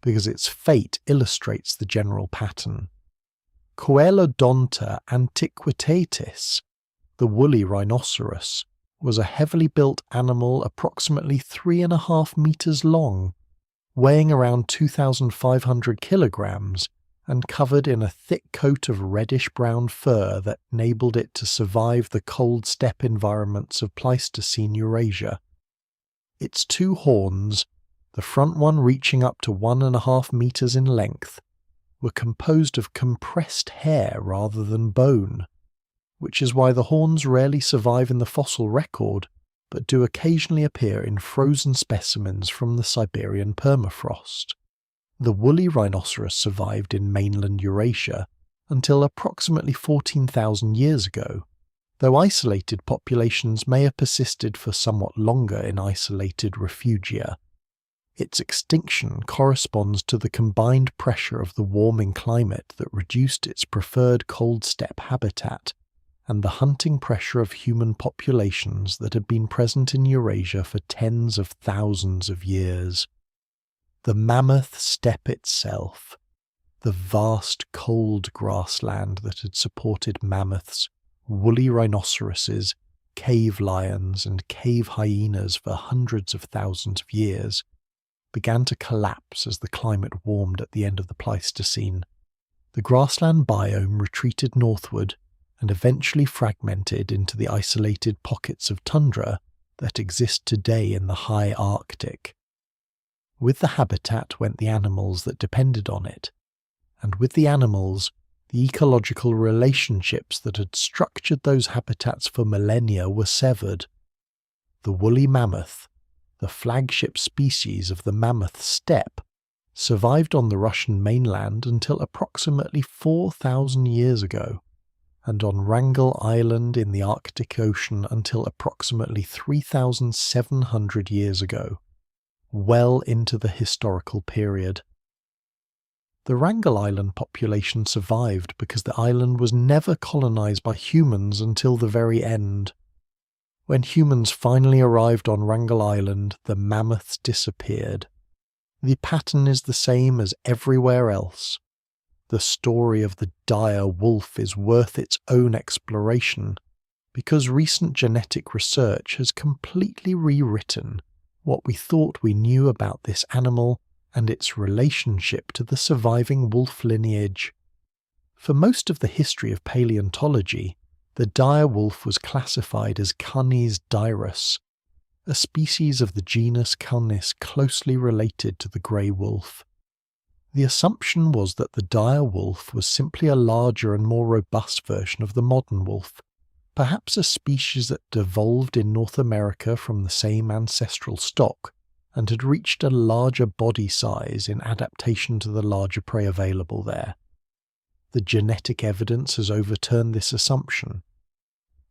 because its fate illustrates the general pattern. Coelodonta antiquitatis, the woolly rhinoceros, was a heavily built animal approximately 3.5 meters long, weighing around 2,500 kilograms and covered in a thick coat of reddish-brown fur that enabled it to survive the cold steppe environments of Pleistocene Eurasia. Its two horns, the front one reaching up to 1.5 meters in length, were composed of compressed hair rather than bone, which is why the horns rarely survive in the fossil record, but do occasionally appear in frozen specimens from the Siberian permafrost. The woolly rhinoceros survived in mainland Eurasia until approximately 14,000 years ago, though isolated populations may have persisted for somewhat longer in isolated refugia. Its extinction corresponds to the combined pressure of the warming climate that reduced its preferred cold steppe habitat and the hunting pressure of human populations that had been present in Eurasia for tens of thousands of years. The mammoth steppe itself, the vast cold grassland that had supported mammoths, woolly rhinoceroses, cave lions and cave hyenas for hundreds of thousands of years, began to collapse as the climate warmed at the end of the Pleistocene. The grassland biome retreated northward and eventually fragmented into the isolated pockets of tundra that exist today in the high Arctic. With the habitat went the animals that depended on it, and with the animals, the ecological relationships that had structured those habitats for millennia were severed. The woolly mammoth, the flagship species of the mammoth steppe, survived on the Russian mainland until approximately 4,000 years ago, and on Wrangel Island in the Arctic Ocean until approximately 3,700 years ago, well into the historical period. The Wrangel Island population survived because the island was never colonized by humans until the very end. When humans finally arrived on Wrangel Island, the mammoths disappeared. The pattern is the same as everywhere else. The story of the dire wolf is worth its own exploration because recent genetic research has completely rewritten what we thought we knew about this animal and its relationship to the surviving wolf lineage. For most of the history of paleontology, the dire wolf was classified as Canis dirus, a species of the genus Canis closely related to the grey wolf. The assumption was that the dire wolf was simply a larger and more robust version of the modern wolf, perhaps a species that evolved in North America from the same ancestral stock and had reached a larger body size in adaptation to the larger prey available there. The genetic evidence has overturned this assumption.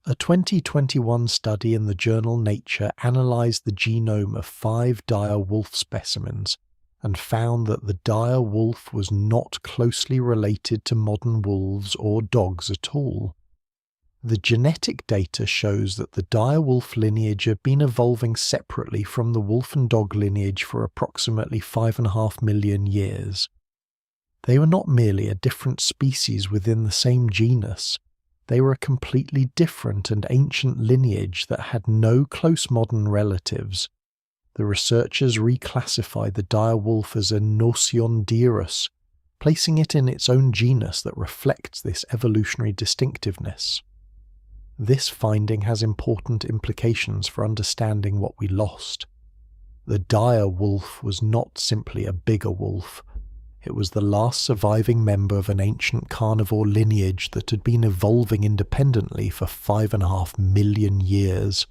A 2021 study in the journal Nature analysed the genome of 5 dire wolf specimens and found that the dire wolf was not closely related to modern wolves or dogs at all. The genetic data shows that the dire wolf lineage had been evolving separately from the wolf and dog lineage for approximately 5.5 million years. They were not merely a different species within the same genus, they were a completely different and ancient lineage that had no close modern relatives. The researchers reclassified the dire wolf as a Nociondirus, placing it in its own genus that reflects this evolutionary distinctiveness. This finding has important implications for understanding what we lost. The dire wolf was not simply a bigger wolf. It was the last surviving member of an ancient carnivore lineage that had been evolving independently for 5.5 million years,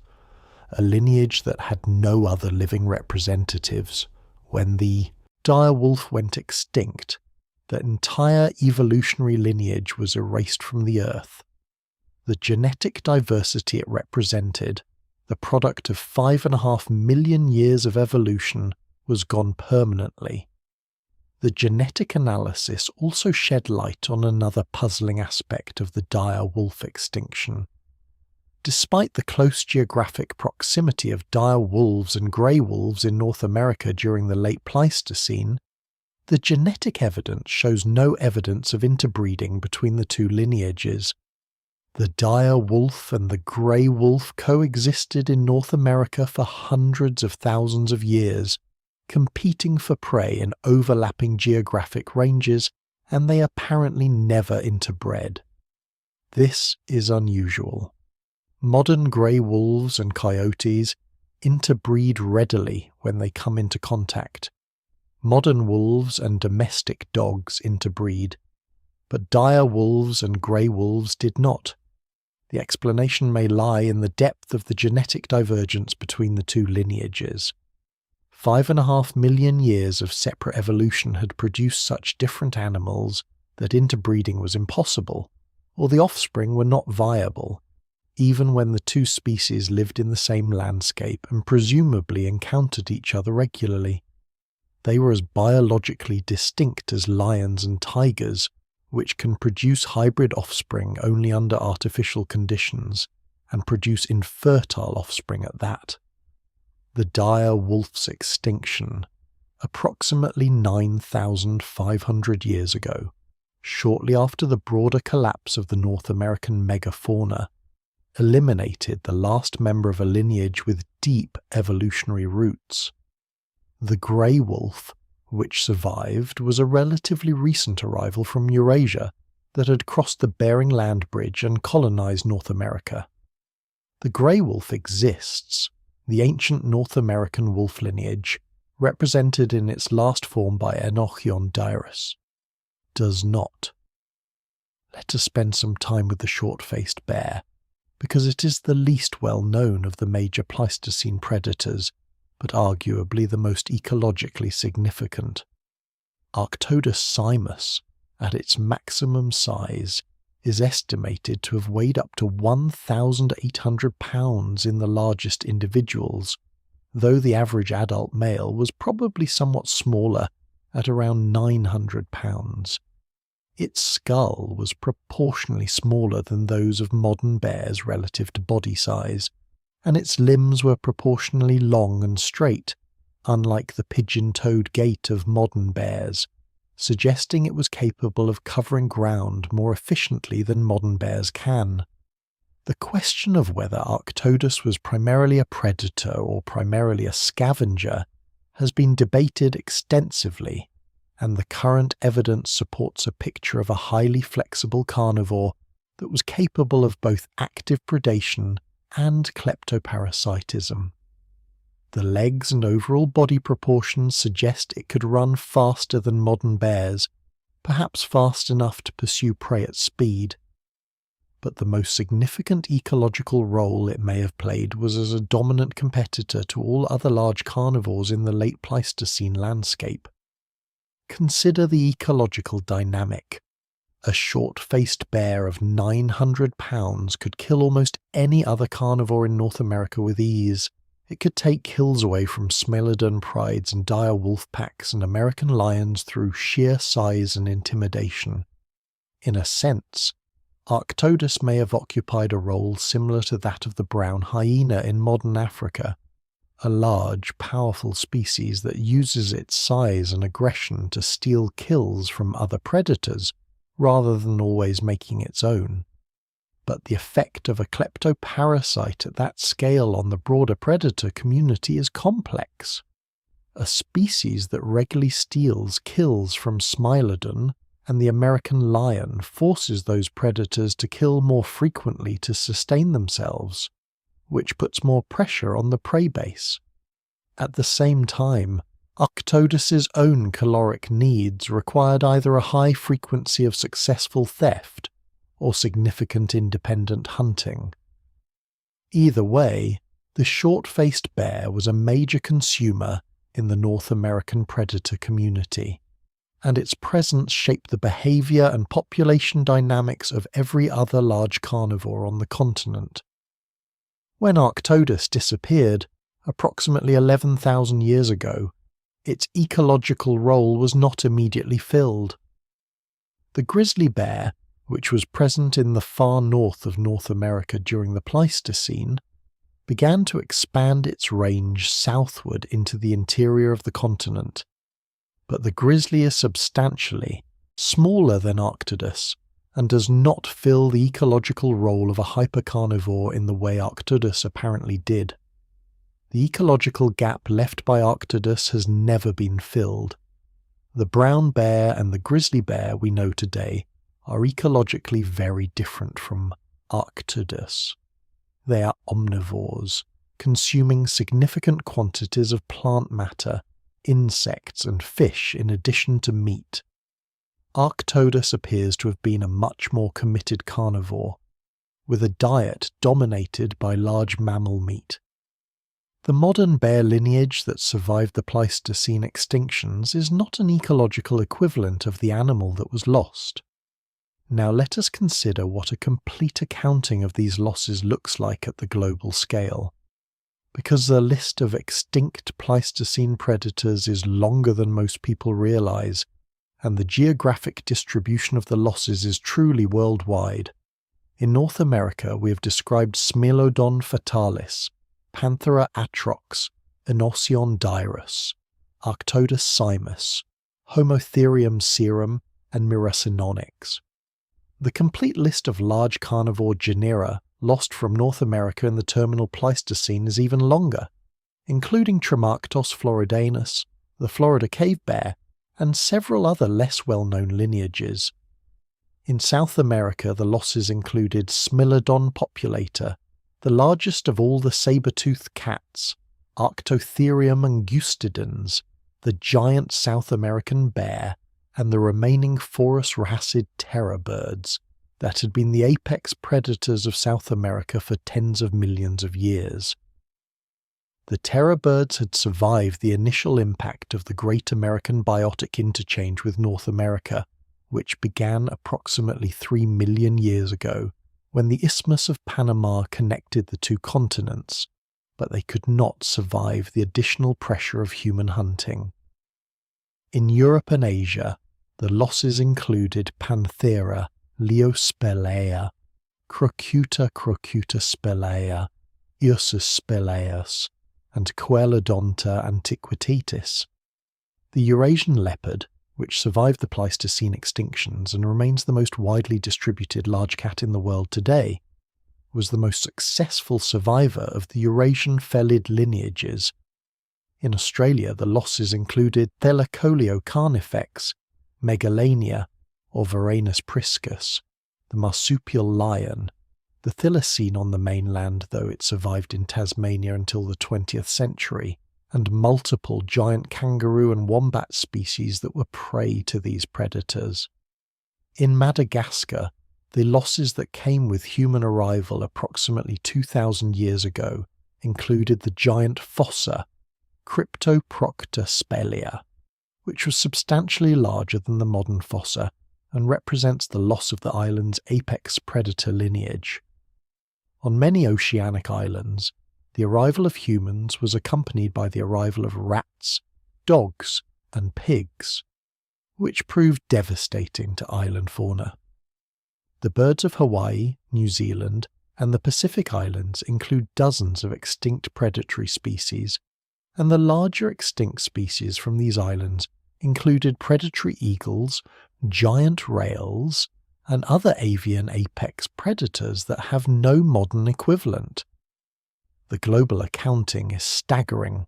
a lineage that had no other living representatives. When the dire wolf went extinct, the entire evolutionary lineage was erased from the earth. The genetic diversity it represented, the product of 5.5 million years of evolution, was gone permanently. The genetic analysis also shed light on another puzzling aspect of the dire wolf extinction. Despite the close geographic proximity of dire wolves and grey wolves in North America during the late Pleistocene, the genetic evidence shows no evidence of interbreeding between the two lineages. The dire wolf and the grey wolf coexisted in North America for hundreds of thousands of years, competing for prey in overlapping geographic ranges, and they apparently never interbred. This is unusual. Modern grey wolves and coyotes interbreed readily when they come into contact. Modern wolves and domestic dogs interbreed, but dire wolves and grey wolves did not. The explanation may lie in the depth of the genetic divergence between the two lineages. 5.5 million years of separate evolution had produced such different animals that interbreeding was impossible, or the offspring were not viable, even when the two species lived in the same landscape and presumably encountered each other regularly. They were as biologically distinct as lions and tigers, which can produce hybrid offspring only under artificial conditions, and produce infertile offspring at that. The dire wolf's extinction, approximately 9,500 years ago, shortly after the broader collapse of the North American megafauna, eliminated the last member of a lineage with deep evolutionary roots. The grey wolf, which survived, was a relatively recent arrival from Eurasia that had crossed the Bering Land Bridge and colonized North America. The grey wolf exists. The ancient North American wolf lineage, represented in its last form by Enochion dirus, does not. Let us spend some time with the short-faced bear, because it is the least well known of the major Pleistocene predators, but arguably the most ecologically significant. Arctodus simus, at its maximum size, is estimated to have weighed up to 1,800 pounds in the largest individuals, though the average adult male was probably somewhat smaller at around 900 pounds. Its skull was proportionally smaller than those of modern bears relative to body size, and its limbs were proportionally long and straight, unlike the pigeon-toed gait of modern bears, suggesting it was capable of covering ground more efficiently than modern bears can. The question of whether Arctodus was primarily a predator or primarily a scavenger has been debated extensively, and the current evidence supports a picture of a highly flexible carnivore that was capable of both active predation and kleptoparasitism. The legs and overall body proportions suggest it could run faster than modern bears, perhaps fast enough to pursue prey at speed. But the most significant ecological role it may have played was as a dominant competitor to all other large carnivores in the late Pleistocene landscape. Consider the ecological dynamic. A short-faced bear of 900 pounds could kill almost any other carnivore in North America with ease. It could take kills away from Smilodon prides and dire wolf packs and American lions through sheer size and intimidation. In a sense, Arctodus may have occupied a role similar to that of the brown hyena in modern Africa, a large, powerful species that uses its size and aggression to steal kills from other predators, rather than always making its own. But the effect of a kleptoparasite at that scale on the broader predator community is complex. A species that regularly steals kills from Smilodon and the American lion forces those predators to kill more frequently to sustain themselves, which puts more pressure on the prey base. At the same time, Arctodus's own caloric needs required either a high frequency of successful theft or significant independent hunting. Either way, the short-faced bear was a major consumer in the North American predator community, and its presence shaped the behavior and population dynamics of every other large carnivore on the continent. When Arctodus disappeared, approximately 11,000 years ago, its ecological role was not immediately filled. The grizzly bear, which was present in the far north of North America during the Pleistocene, began to expand its range southward into the interior of the continent. But the grizzly is substantially smaller than Arctodus and does not fill the ecological role of a hypercarnivore in the way Arctodus apparently did. The ecological gap left by Arctodus has never been filled. The brown bear and the grizzly bear we know today are ecologically very different from Arctodus. They are omnivores, consuming significant quantities of plant matter, insects and fish in addition to meat. Arctodus appears to have been a much more committed carnivore, with a diet dominated by large mammal meat. The modern bear lineage that survived the Pleistocene extinctions is not an ecological equivalent of the animal that was lost. Now let us consider what a complete accounting of these losses looks like at the global scale. Because the list of extinct Pleistocene predators is longer than most people realize, and the geographic distribution of the losses is truly worldwide. In North America we have described Smilodon fatalis, Panthera atrox, Enosion dirus, Arctodus simus, Homotherium serum, and Miracinonyx. The complete list of large carnivore genera lost from North America in the terminal Pleistocene is even longer, including Tremarctos floridanus, the Florida cave bear, and several other less well-known lineages. In South America the losses included Smilodon populator, the largest of all the saber-toothed cats, Arctotherium angustidens, the giant South American bear, and the remaining Phorus rhacid terror birds that had been the apex predators of South America for tens of millions of years. The terror birds had survived the initial impact of the Great American Biotic Interchange with North America, which began approximately 3 million years ago, when the Isthmus of Panama connected the two continents, but they could not survive the additional pressure of human hunting. In Europe and Asia, the losses included Panthera leospelaea, Crocuta spelaea, Ursus spelaeus, and Coelodonta antiquitatis. The Eurasian leopard, which survived the Pleistocene extinctions and remains the most widely distributed large cat in the world today, was the most successful survivor of the Eurasian felid lineages. In Australia, the losses included Thelacoleo carnifex, Megalania, or Varanus priscus, the marsupial lion, the thylacine on the mainland, though it survived in Tasmania until the 20th century, and multiple giant kangaroo and wombat species that were prey to these predators. In Madagascar, the losses that came with human arrival approximately 2,000 years ago included the giant fossa, Cryptoprocta spelea, which was substantially larger than the modern fossa and represents the loss of the island's apex predator lineage. On many oceanic islands, the arrival of humans was accompanied by the arrival of rats, dogs, and pigs, which proved devastating to island fauna. The birds of Hawaii, New Zealand, and the Pacific Islands include dozens of extinct predatory species, and the larger extinct species from these islands included predatory eagles, giant rails, and other avian apex predators that have no modern equivalent. The global accounting is staggering.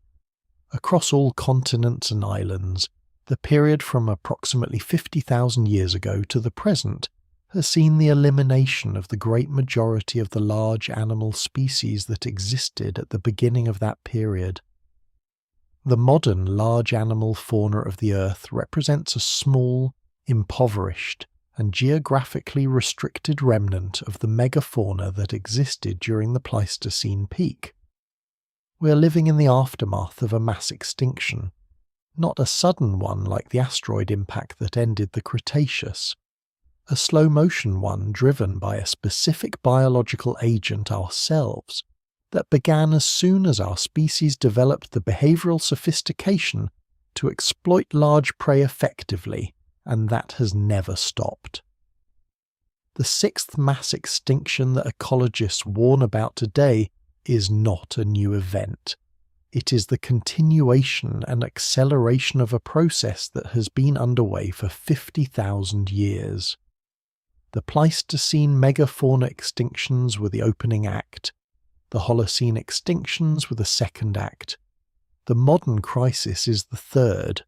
Across all continents and islands, the period from approximately 50,000 years ago to the present has seen the elimination of the great majority of the large animal species that existed at the beginning of that period. The modern large animal fauna of the Earth represents a small, impoverished, and geographically restricted remnant of the megafauna that existed during the Pleistocene peak. We are living in the aftermath of a mass extinction, not a sudden one like the asteroid impact that ended the Cretaceous, a slow-motion one driven by a specific biological agent ourselves that began as soon as our species developed the behavioral sophistication to exploit large prey effectively, and that has never stopped. The sixth mass extinction that ecologists warn about today is not a new event. It is the continuation and acceleration of a process that has been underway for 50,000 years. The Pleistocene megafauna extinctions were the opening act. The Holocene extinctions were the second act. The modern crisis is the third.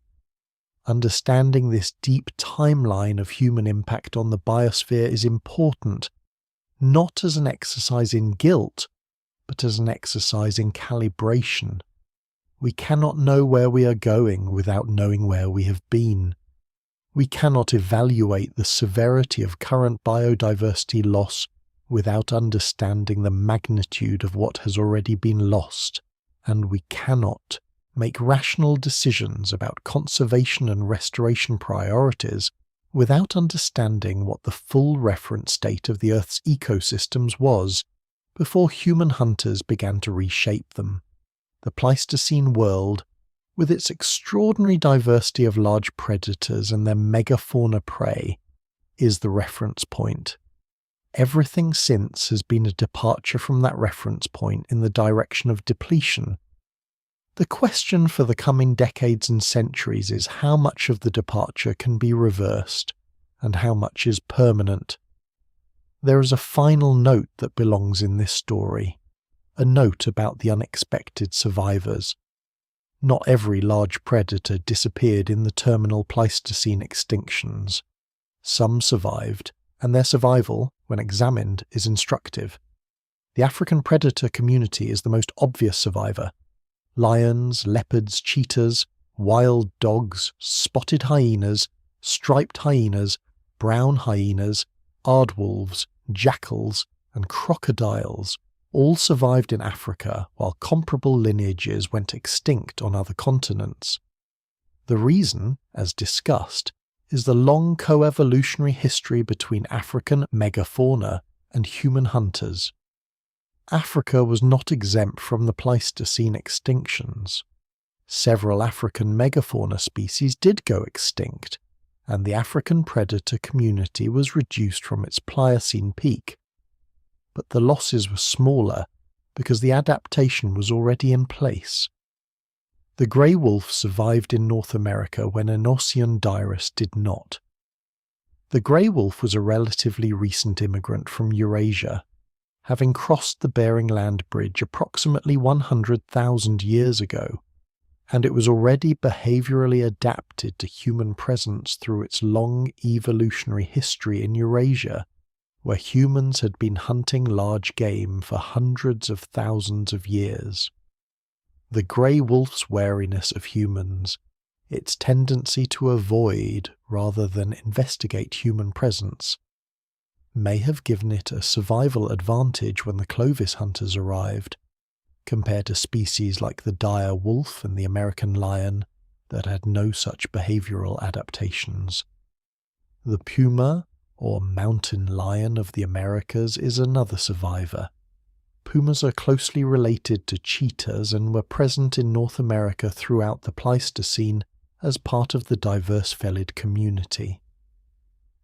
Understanding this deep timeline of human impact on the biosphere is important, not as an exercise in guilt, but as an exercise in calibration. We cannot know where we are going without knowing where we have been. We cannot evaluate the severity of current biodiversity loss without understanding the magnitude of what has already been lost, and we cannot make rational decisions about conservation and restoration priorities without understanding what the full reference state of the Earth's ecosystems was before human hunters began to reshape them. The Pleistocene world, with its extraordinary diversity of large predators and their megafauna prey, is the reference point. Everything since has been a departure from that reference point in the direction of depletion. The question for the coming decades and centuries is how much of the departure can be reversed, and how much is permanent. There is a final note that belongs in this story, a note about the unexpected survivors. Not every large predator disappeared in the terminal Pleistocene extinctions. Some survived, and their survival, when examined, is instructive. The African predator community is the most obvious survivor. Lions, leopards, cheetahs, wild dogs, spotted hyenas, striped hyenas, brown hyenas, aardwolves, jackals, and crocodiles all survived in Africa while comparable lineages went extinct on other continents. The reason, as discussed, is the long coevolutionary history between African megafauna and human hunters. Africa was not exempt from the Pleistocene extinctions. Several African megafauna species did go extinct, and the African predator community was reduced from its Pliocene peak. But the losses were smaller because the adaptation was already in place. The grey wolf survived in North America when Anocion dirus did not. The grey wolf was a relatively recent immigrant from Eurasia, having crossed the Bering Land Bridge approximately 100,000 years ago, and it was already behaviourally adapted to human presence through its long evolutionary history in Eurasia, where humans had been hunting large game for hundreds of thousands of years. The grey wolf's wariness of humans, its tendency to avoid rather than investigate human presence, may have given it a survival advantage when the Clovis hunters arrived, compared to species like the dire wolf and the American lion that had no such behavioural adaptations. The puma, or mountain lion of the Americas, is another survivor. Pumas are closely related to cheetahs and were present in North America throughout the Pleistocene as part of the diverse felid community.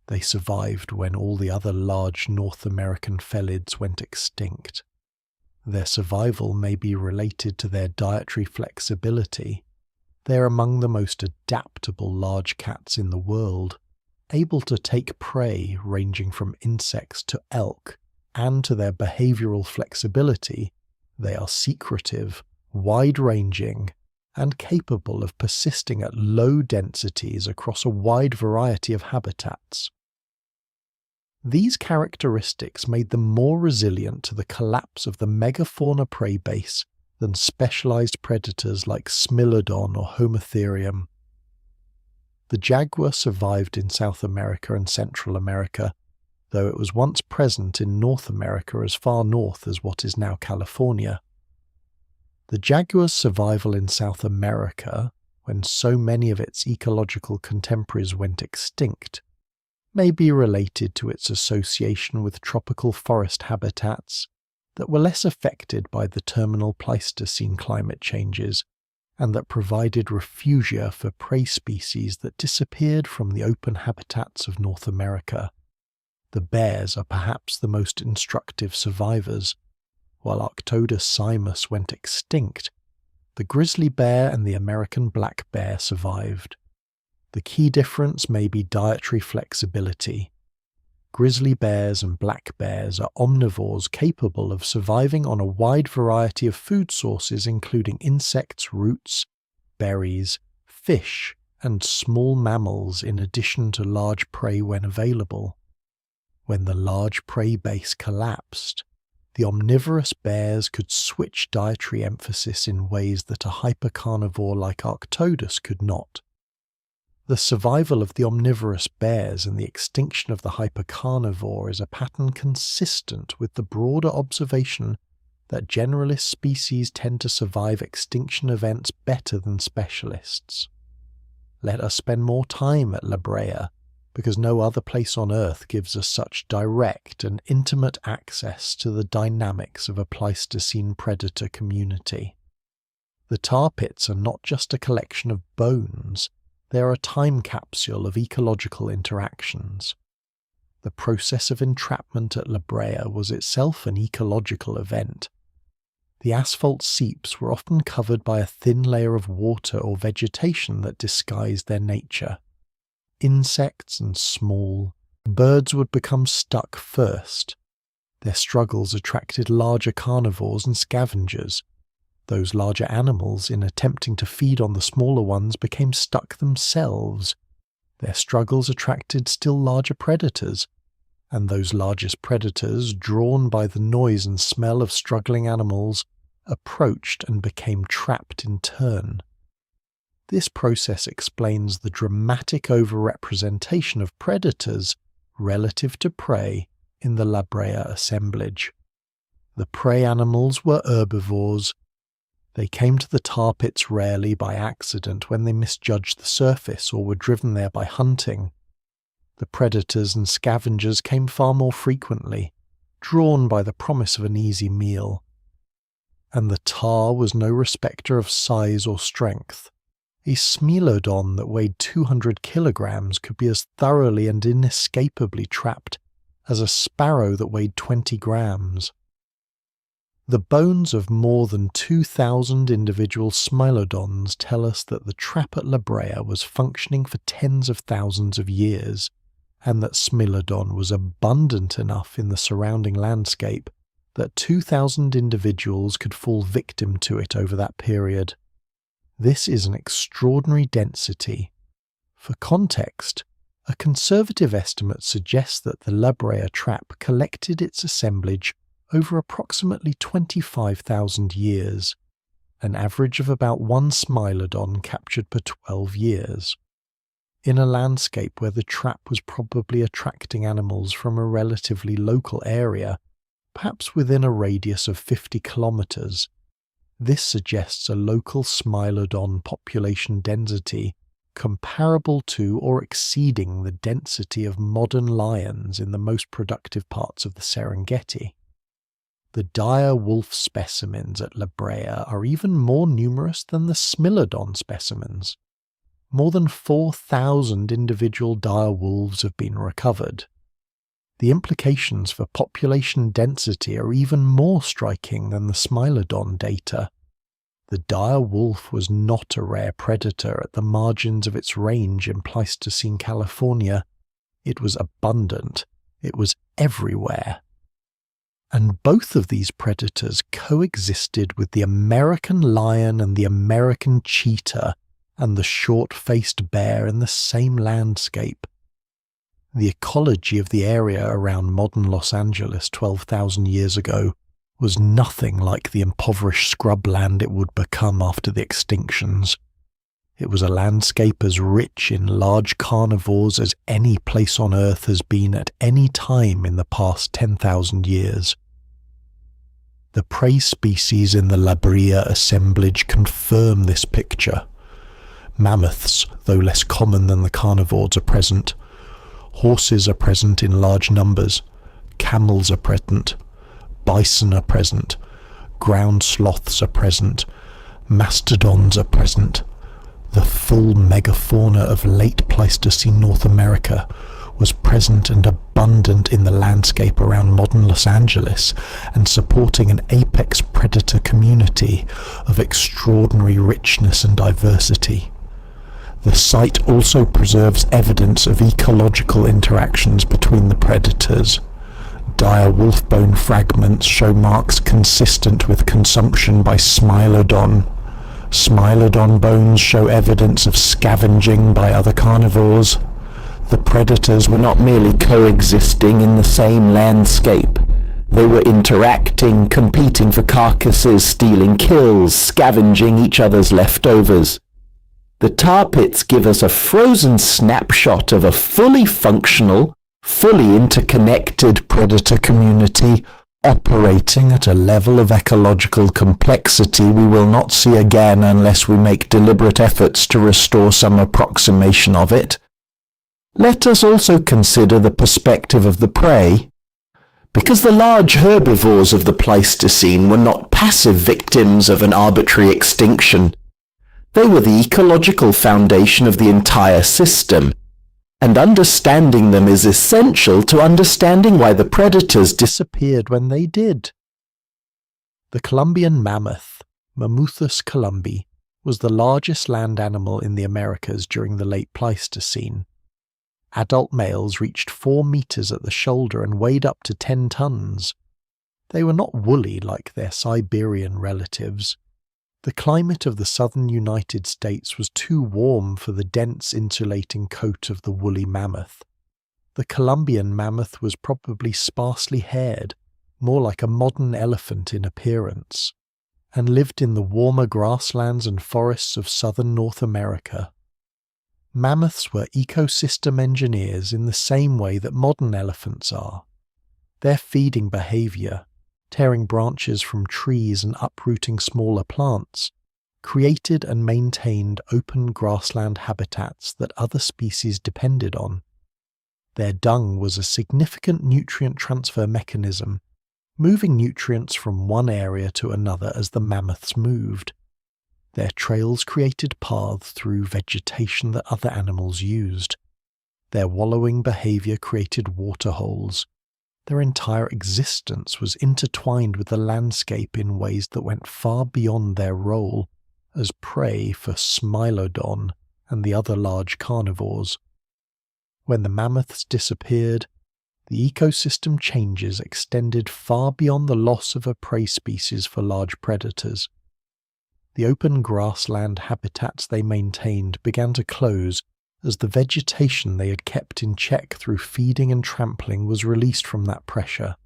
They survived when all the other large North American felids went extinct. Their survival may be related to their dietary flexibility. They are among the most adaptable large cats in the world, able to take prey ranging from insects to elk, and to their behavioural flexibility, they are secretive, wide-ranging, and capable of persisting at low densities across a wide variety of habitats. These characteristics made them more resilient to the collapse of the megafauna prey base than specialized predators like Smilodon or Homotherium. The jaguar survived in South America and Central America, though it was once present in North America as far north as what is now California. The jaguar's survival in South America, when so many of its ecological contemporaries went extinct, may be related to its association with tropical forest habitats that were less affected by the terminal Pleistocene climate changes and that provided refugia for prey species that disappeared from the open habitats of North America. The bears are perhaps the most instructive survivors. While Arctodus simus went extinct, the grizzly bear and the American black bear survived. The key difference may be dietary flexibility. Grizzly bears and black bears are omnivores capable of surviving on a wide variety of food sources including insects, roots, berries, fish, and small mammals in addition to large prey when available. When the large prey base collapsed, the omnivorous bears could switch dietary emphasis in ways that a hypercarnivore like Arctodus could not. The survival of the omnivorous bears and the extinction of the hypercarnivore is a pattern consistent with the broader observation that generalist species tend to survive extinction events better than specialists. Let us spend more time at Brea, because no other place on Earth gives us such direct and intimate access to the dynamics of a Pleistocene predator community. The tar pits are not just a collection of bones, they are a time capsule of ecological interactions. The process of entrapment at Brea was itself an ecological event. The asphalt seeps were often covered by a thin layer of water or vegetation that disguised their nature. Insects and small birds would become stuck first. Their struggles attracted larger carnivores and scavengers. Those larger animals, in attempting to feed on the smaller ones, became stuck themselves. Their struggles attracted still larger predators, and those largest predators, drawn by the noise and smell of struggling animals, approached and became trapped in turn. This process explains the dramatic overrepresentation of predators relative to prey in the Brea assemblage. The prey animals were herbivores. They came to the tar pits rarely by accident when they misjudged the surface or were driven there by hunting. The predators and scavengers came far more frequently, drawn by the promise of an easy meal. And the tar was no respecter of size or strength. A smilodon that weighed 200 kilograms could be as thoroughly and inescapably trapped as a sparrow that weighed 20 grams. The bones of more than 2,000 individual smilodons tell us that the trap at Brea was functioning for tens of thousands of years, and that smilodon was abundant enough in the surrounding landscape that 2,000 individuals could fall victim to it over that period. This is an extraordinary density. For context, a conservative estimate suggests that the Brea trap collected its assemblage over approximately 25,000 years, an average of about one smilodon captured per 12 years. In a landscape where the trap was probably attracting animals from a relatively local area, perhaps within a radius of 50 kilometers, this suggests a local smilodon population density comparable to or exceeding the density of modern lions in the most productive parts of the Serengeti. The dire wolf specimens at Brea are even more numerous than the smilodon specimens. More than 4,000 individual dire wolves have been recovered. The implications for population density are even more striking than the smilodon data. The dire wolf was not a rare predator at the margins of its range in Pleistocene California. It was abundant. It was everywhere. And both of these predators coexisted with the American lion and the American cheetah and the short-faced bear in the same landscape. The ecology of the area around modern Los Angeles 12,000 years ago was nothing like the impoverished scrubland it would become after the extinctions. It was a landscape as rich in large carnivores as any place on Earth has been at any time in the past 10,000 years. The prey species in the Brea assemblage confirm this picture. Mammoths, though less common than the carnivores, are present. Horses are present in large numbers. Camels are present. Bison are present. Ground sloths are present. Mastodons are present. The full megafauna of late Pleistocene North America was present and abundant in the landscape around modern Los Angeles and supporting an apex predator community of extraordinary richness and diversity. The site also preserves evidence of ecological interactions between the predators. Dire wolfbone fragments show marks consistent with consumption by Smilodon. Smilodon bones show evidence of scavenging by other carnivores. The predators were not merely coexisting in the same landscape. They were interacting, competing for carcasses, stealing kills, scavenging each other's leftovers. The tar pits give us a frozen snapshot of a fully functional, fully interconnected predator community operating at a level of ecological complexity we will not see again unless we make deliberate efforts to restore some approximation of it. Let us also consider the perspective of the prey. Because the large herbivores of the Pleistocene were not passive victims of an arbitrary extinction, they were the ecological foundation of the entire system, and understanding them is essential to understanding why the predators disappeared when they did. The Columbian mammoth, Mammuthus columbi, was the largest land animal in the Americas during the late Pleistocene. Adult males reached 4 meters at the shoulder and weighed up to 10 tons. They were not woolly like their Siberian relatives. The climate of the southern United States was too warm for the dense insulating coat of the woolly mammoth. The Columbian mammoth was probably sparsely haired, more like a modern elephant in appearance, and lived in the warmer grasslands and forests of southern North America. Mammoths were ecosystem engineers in the same way that modern elephants are. Their feeding behavior, tearing branches from trees and uprooting smaller plants, created and maintained open grassland habitats that other species depended on. Their dung was a significant nutrient transfer mechanism, moving nutrients from one area to another as the mammoths moved. Their trails created paths through vegetation that other animals used. Their wallowing behavior created waterholes. Their entire existence was intertwined with the landscape in ways that went far beyond their role as prey for Smilodon and the other large carnivores. When the mammoths disappeared, the ecosystem changes extended far beyond the loss of a prey species for large predators. The open grassland habitats they maintained began to close as the vegetation they had kept in check through feeding and trampling was released from that pressure.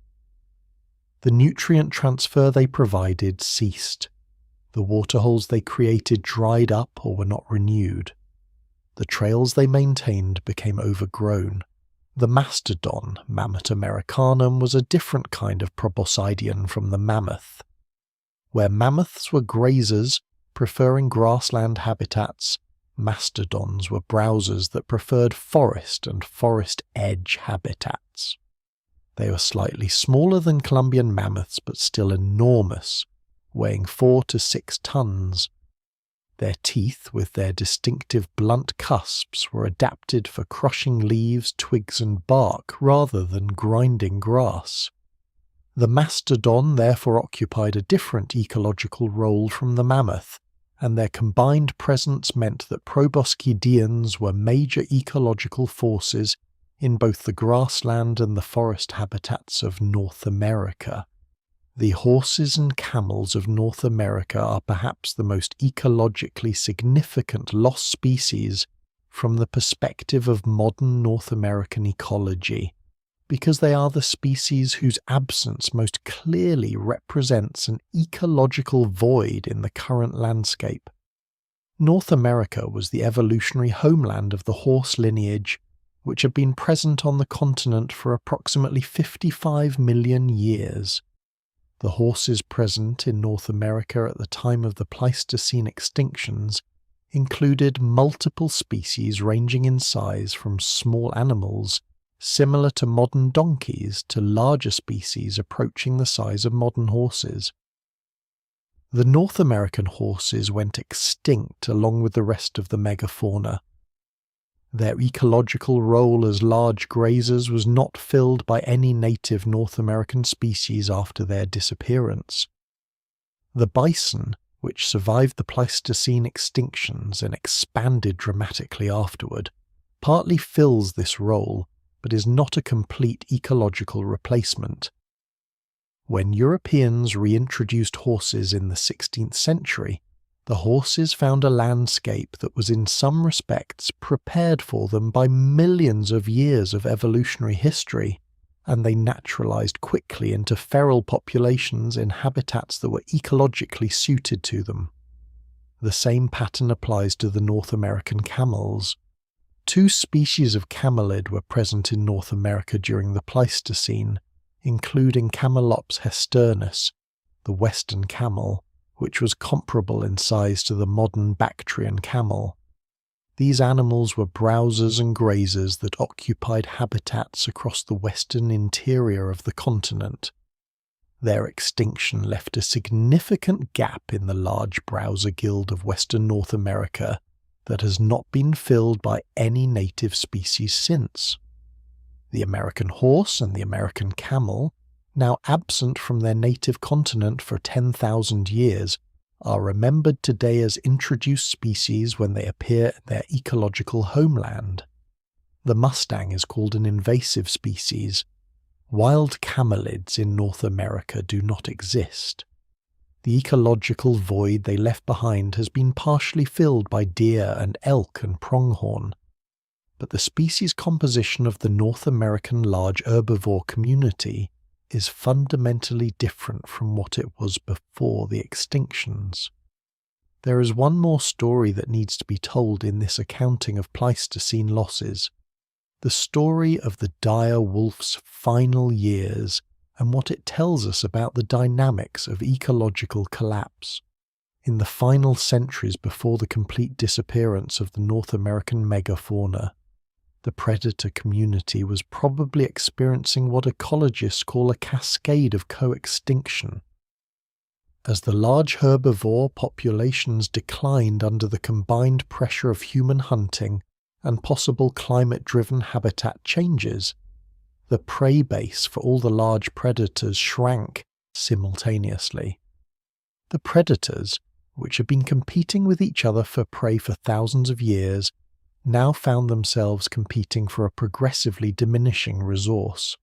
The nutrient transfer they provided ceased. The waterholes they created dried up or were not renewed. The trails they maintained became overgrown. The mastodon, Mammat americanum, was a different kind of proboscidean from the mammoth. Where mammoths were grazers, preferring grassland habitats, mastodons were browsers that preferred forest and forest edge habitats. They were slightly smaller than Columbian mammoths but still enormous, weighing 4 to 6 tons. Their teeth, with their distinctive blunt cusps, were adapted for crushing leaves, twigs and bark rather than grinding grass. The mastodon therefore occupied a different ecological role from the mammoth, and their combined presence meant that proboscideans were major ecological forces in both the grassland and the forest habitats of North America. The horses and camels of North America are perhaps the most ecologically significant lost species from the perspective of modern North American ecology, because they are the species whose absence most clearly represents an ecological void in the current landscape. North America was the evolutionary homeland of the horse lineage, which had been present on the continent for approximately 55 million years. The horses present in North America at the time of the Pleistocene extinctions included multiple species ranging in size from small animals similar to modern donkeys to larger species approaching the size of modern horses. The North American horses went extinct along with the rest of the megafauna. Their ecological role as large grazers was not filled by any native North American species after their disappearance. The bison, which survived the Pleistocene extinctions and expanded dramatically afterward, partly fills this role, but is not a complete ecological replacement. When Europeans reintroduced horses in the 16th century, the horses found a landscape that was in some respects prepared for them by millions of years of evolutionary history, and they naturalized quickly into feral populations in habitats that were ecologically suited to them. The same pattern applies to the North American camels. Two species of camelid were present in North America during the Pleistocene, including Camelops hesternus, the western camel, which was comparable in size to the modern Bactrian camel. These animals were browsers and grazers that occupied habitats across the western interior of the continent. Their extinction left a significant gap in the large browser guild of western North America that has not been filled by any native species since. The American horse and the American camel, now absent from their native continent for 10,000 years, are remembered today as introduced species when they appear in their ecological homeland. The mustang is called an invasive species. Wild camelids in North America do not exist. The ecological void they left behind has been partially filled by deer and elk and pronghorn, but the species composition of the North American large herbivore community is fundamentally different from what it was before the extinctions. There is one more story that needs to be told in this accounting of Pleistocene losses, the story of the dire wolf's final years and what it tells us about the dynamics of ecological collapse. In the final centuries before the complete disappearance of the North American megafauna, the predator community was probably experiencing what ecologists call a cascade of co-extinction. As the large herbivore populations declined under the combined pressure of human hunting and possible climate-driven habitat changes, the prey base for all the large predators shrank simultaneously. The predators, which had been competing with each other for prey for thousands of years, now found themselves competing for a progressively diminishing resource.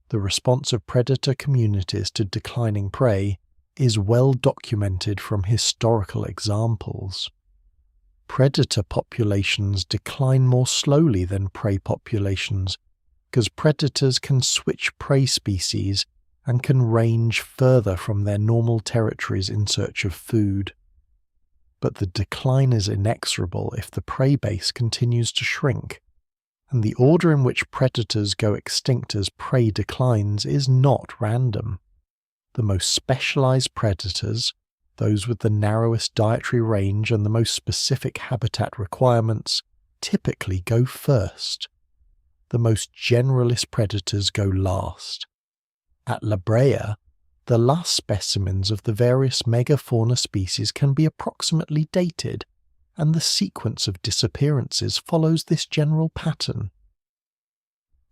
The response of predator communities to declining prey is well documented from historical examples. Predator populations decline more slowly than prey populations because predators can switch prey species and can range further from their normal territories in search of food. But the decline is inexorable if the prey base continues to shrink, and the order in which predators go extinct as prey declines is not random. The most specialized predators, those with the narrowest dietary range and the most specific habitat requirements, typically go first. The most generalist predators go last. At Brea, the last specimens of the various megafauna species can be approximately dated, and the sequence of disappearances follows this general pattern.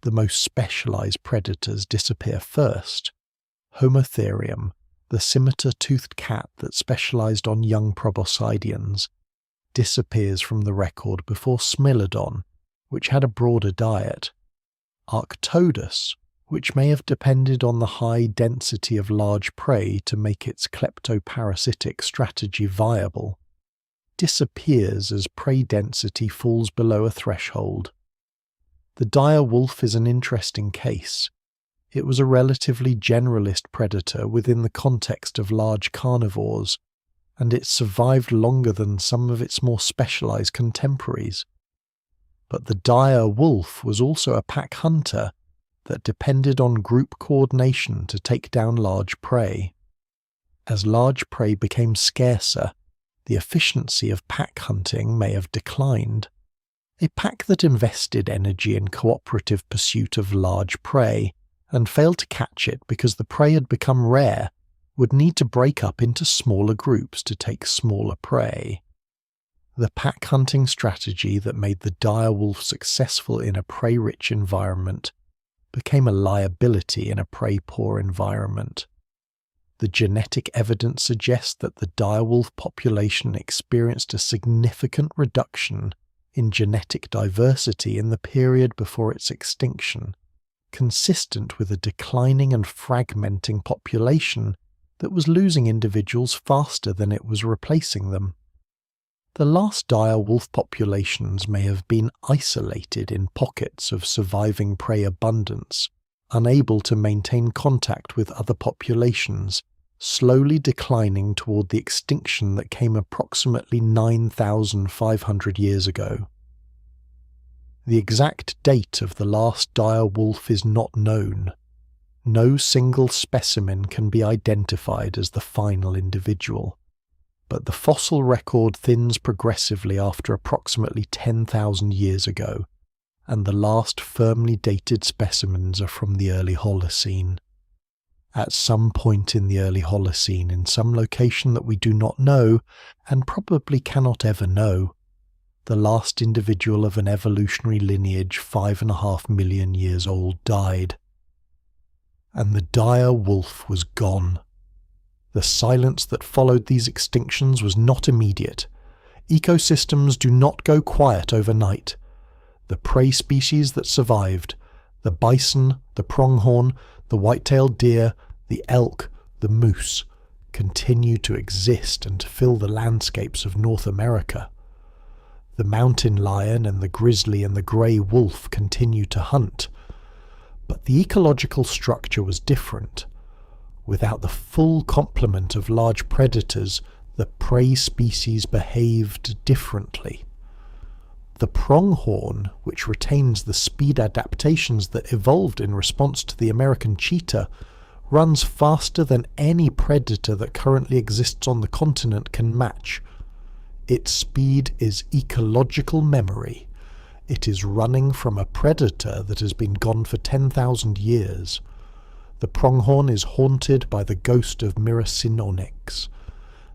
The most specialized predators disappear first. Homotherium, the saber-toothed cat that specialized on young proboscideans, disappears from the record before Smilodon, which had a broader diet. Arctodus, which may have depended on the high density of large prey to make its kleptoparasitic strategy viable, disappears as prey density falls below a threshold. The dire wolf is an interesting case. It was a relatively generalist predator within the context of large carnivores, and it survived longer than some of its more specialized contemporaries. But the dire wolf was also a pack hunter that depended on group coordination to take down large prey. As large prey became scarcer, the efficiency of pack hunting may have declined. A pack that invested energy in cooperative pursuit of large prey and failed to catch it because the prey had become rare would need to break up into smaller groups to take smaller prey. The pack hunting strategy that made the dire wolf successful in a prey-rich environment became a liability in a prey-poor environment. The genetic evidence suggests that the dire wolf population experienced a significant reduction in genetic diversity in the period before its extinction, consistent with a declining and fragmenting population that was losing individuals faster than it was replacing them. The last dire wolf populations may have been isolated in pockets of surviving prey abundance, unable to maintain contact with other populations, slowly declining toward the extinction that came approximately 9,500 years ago. The exact date of the last dire wolf is not known. No single specimen can be identified as the final individual, but the fossil record thins progressively after approximately 10,000 years ago, and the last firmly dated specimens are from the early Holocene. At some point in the early Holocene, in some location that we do not know, and probably cannot ever know, the last individual of an evolutionary lineage 5.5 million years old died. And the dire wolf was gone. The silence that followed these extinctions was not immediate. Ecosystems do not go quiet overnight. The prey species that survived, the bison, the pronghorn, the white-tailed deer, the elk, the moose, continue to exist and to fill the landscapes of North America. The mountain lion and the grizzly and the grey wolf continue to hunt. But the ecological structure was different. Without the full complement of large predators, the prey species behaved differently. The pronghorn, which retains the speed adaptations that evolved in response to the American cheetah, runs faster than any predator that currently exists on the continent can match. Its speed is ecological memory. It is running from a predator that has been gone for 10,000 years. The pronghorn is haunted by the ghost of Myrcinonyx.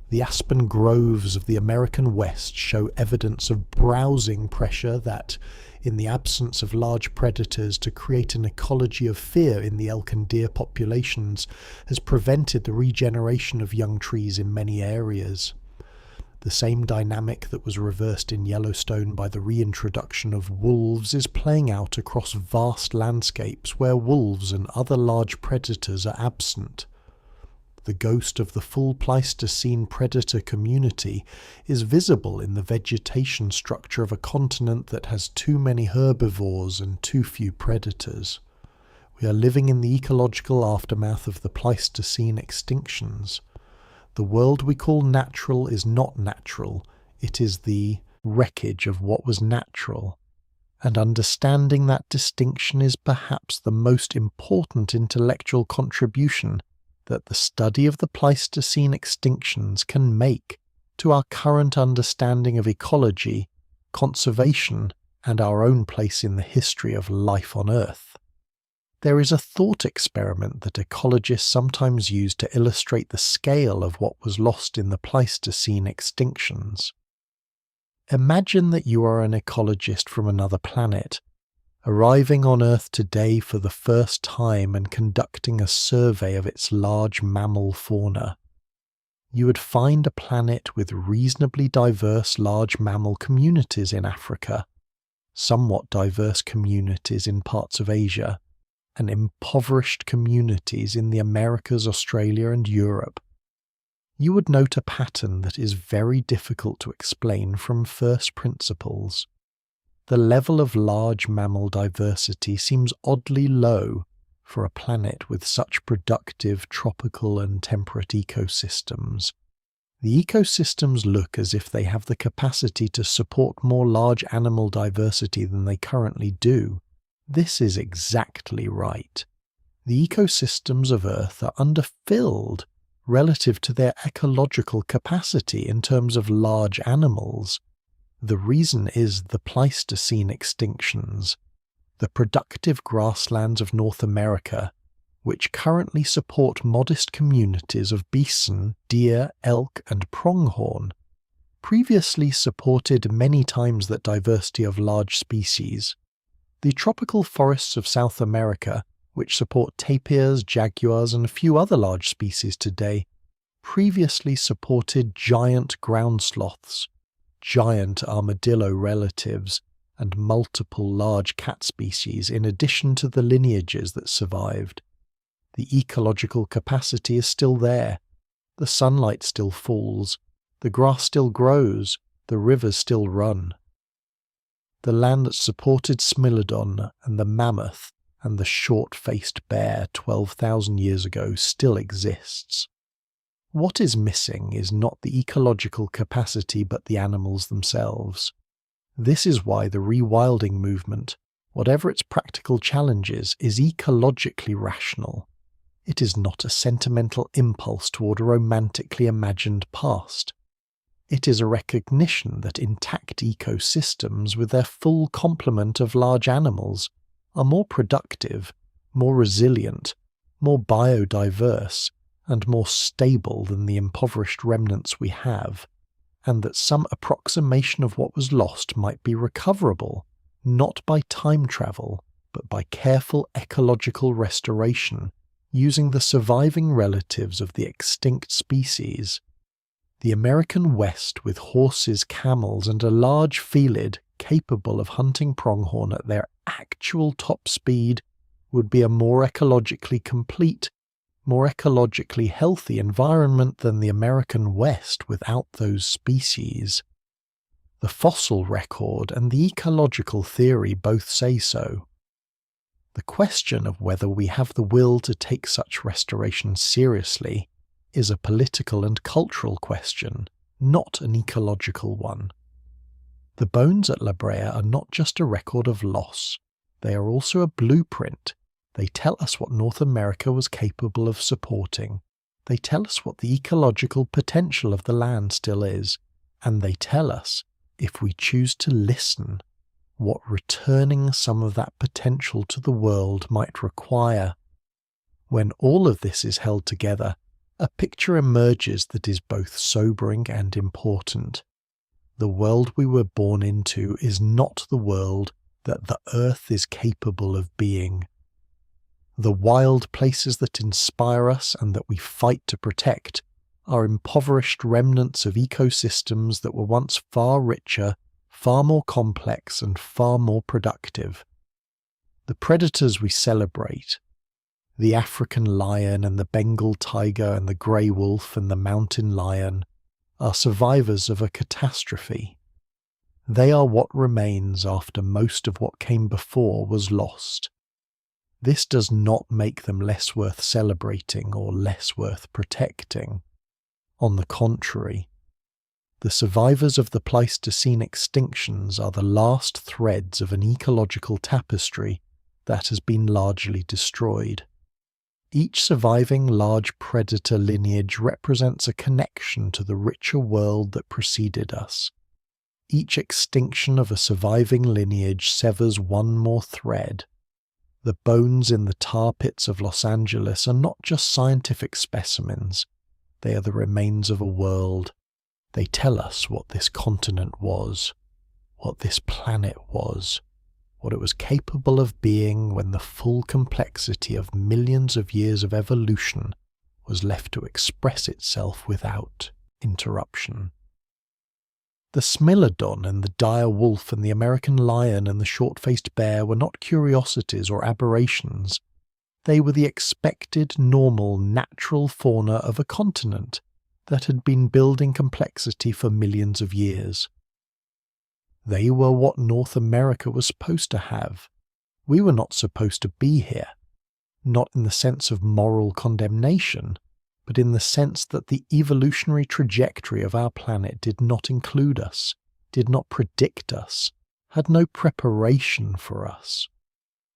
The aspen groves of the American West show evidence of browsing pressure that, in the absence of large predators to create an ecology of fear in the elk and deer populations, has prevented the regeneration of young trees in many areas. The same dynamic that was reversed in Yellowstone by the reintroduction of wolves is playing out across vast landscapes where wolves and other large predators are absent. The ghost of the full Pleistocene predator community is visible in the vegetation structure of a continent that has too many herbivores and too few predators. We are living in the ecological aftermath of the Pleistocene extinctions. The world we call natural is not natural, it is the wreckage of what was natural. And understanding that distinction is perhaps the most important intellectual contribution that the study of the Pleistocene extinctions can make to our current understanding of ecology, conservation, and our own place in the history of life on Earth. There is a thought experiment that ecologists sometimes use to illustrate the scale of what was lost in the Pleistocene extinctions. Imagine that you are an ecologist from another planet, arriving on Earth today for the first time and conducting a survey of its large mammal fauna. You would find a planet with reasonably diverse large mammal communities in Africa, somewhat diverse communities in parts of Asia, and impoverished communities in the Americas, Australia, and Europe. You would note a pattern that is very difficult to explain from first principles. The level of large mammal diversity seems oddly low for a planet with such productive tropical and temperate ecosystems. The ecosystems look as if they have the capacity to support more large animal diversity than they currently do. This is exactly right. The ecosystems of Earth are underfilled relative to their ecological capacity in terms of large animals. The reason is the Pleistocene extinctions. The productive grasslands of North America, which currently support modest communities of bison, deer, elk, and pronghorn, previously supported many times that diversity of large species. The tropical forests of South America, which support tapirs, jaguars, and a few other large species today, previously supported giant ground sloths, giant armadillo relatives, and multiple large cat species in addition to the lineages that survived. The ecological capacity is still there. The sunlight still falls. The grass still grows. The rivers still run. The land that supported Smilodon and the mammoth and the short-faced bear 12,000 years ago still exists. What is missing is not the ecological capacity but the animals themselves. This is why the rewilding movement, whatever its practical challenges, is ecologically rational. It is not a sentimental impulse toward a romantically imagined past. It is a recognition that intact ecosystems with their full complement of large animals are more productive, more resilient, more biodiverse, and more stable than the impoverished remnants we have, and that some approximation of what was lost might be recoverable, not by time travel, but by careful ecological restoration, using the surviving relatives of the extinct species. The American West, with horses, camels, and a large felid capable of hunting pronghorn at their actual top speed, would be a more ecologically complete, more ecologically healthy environment than the American West without those species. The fossil record and the ecological theory both say so. The question of whether we have the will to take such restoration seriously is a political and cultural question, not an ecological one. The bones at Brea are not just a record of loss. They are also a blueprint. They tell us what North America was capable of supporting. They tell us what the ecological potential of the land still is. And they tell us, if we choose to listen, what returning some of that potential to the world might require. When all of this is held together, a picture emerges that is both sobering and important. The world we were born into is not the world that the earth is capable of being. The wild places that inspire us and that we fight to protect are impoverished remnants of ecosystems that were once far richer, far more complex, and far more productive. The predators we celebrate, the African lion and the Bengal tiger and the grey wolf and the mountain lion, are survivors of a catastrophe. They are what remains after most of what came before was lost. This does not make them less worth celebrating or less worth protecting. On the contrary, the survivors of the Pleistocene extinctions are the last threads of an ecological tapestry that has been largely destroyed. Each surviving large predator lineage represents a connection to the richer world that preceded us. Each extinction of a surviving lineage severs one more thread. The bones in the tar pits of Los Angeles are not just scientific specimens. They are the remains of a world. They tell us what this continent was, what this planet was, what it was capable of being when the full complexity of millions of years of evolution was left to express itself without interruption. The Smilodon and the dire wolf and the American lion and the short-faced bear were not curiosities or aberrations. They were the expected, normal, natural fauna of a continent that had been building complexity for millions of years. They were what North America was supposed to have. We were not supposed to be here, not in the sense of moral condemnation, but in the sense that the evolutionary trajectory of our planet did not include us, did not predict us, had no preparation for us.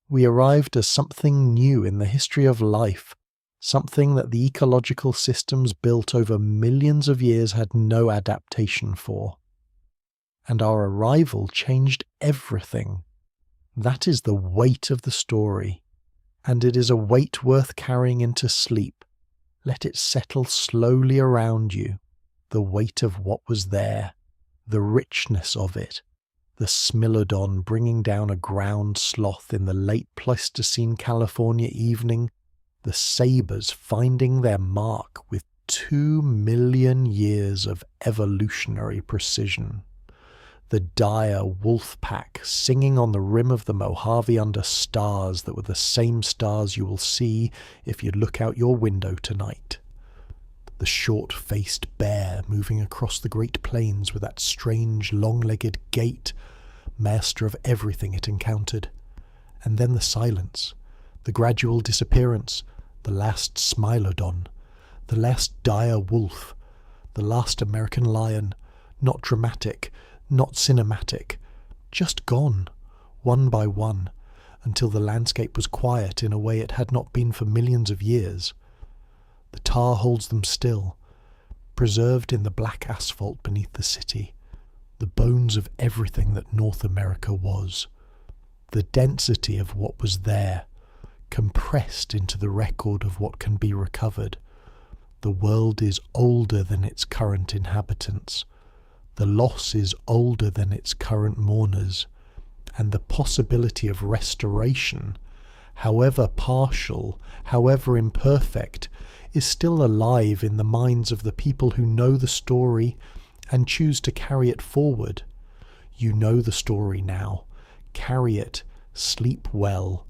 We arrived as something new in the history of life, something that the ecological systems built over millions of years had no adaptation for. And our arrival changed everything. That is the weight of the story. And it is a weight worth carrying into sleep. Let it settle slowly around you, the weight of what was there, the richness of it, the Smilodon bringing down a ground sloth in the late Pleistocene California evening, the sabers finding their mark with 2 million years of evolutionary precision, the dire wolf pack singing on the rim of the Mojave under stars that were the same stars you will see if you look out your window tonight, the short-faced bear moving across the Great Plains with that strange long-legged gait, master of everything it encountered, and then the silence, the gradual disappearance, the last Smilodon, the last dire wolf, the last American lion, not dramatic, not cinematic, just gone, one by one, until the landscape was quiet in a way it had not been for millions of years. The tar holds them still, preserved in the black asphalt beneath the city, the bones of everything that North America was, the density of what was there, compressed into the record of what can be recovered. The world is older than its current inhabitants. The loss is older than its current mourners, and the possibility of restoration, however partial, however imperfect, is still alive in the minds of the people who know the story and choose to carry it forward. You know the story now. Carry it, sleep well,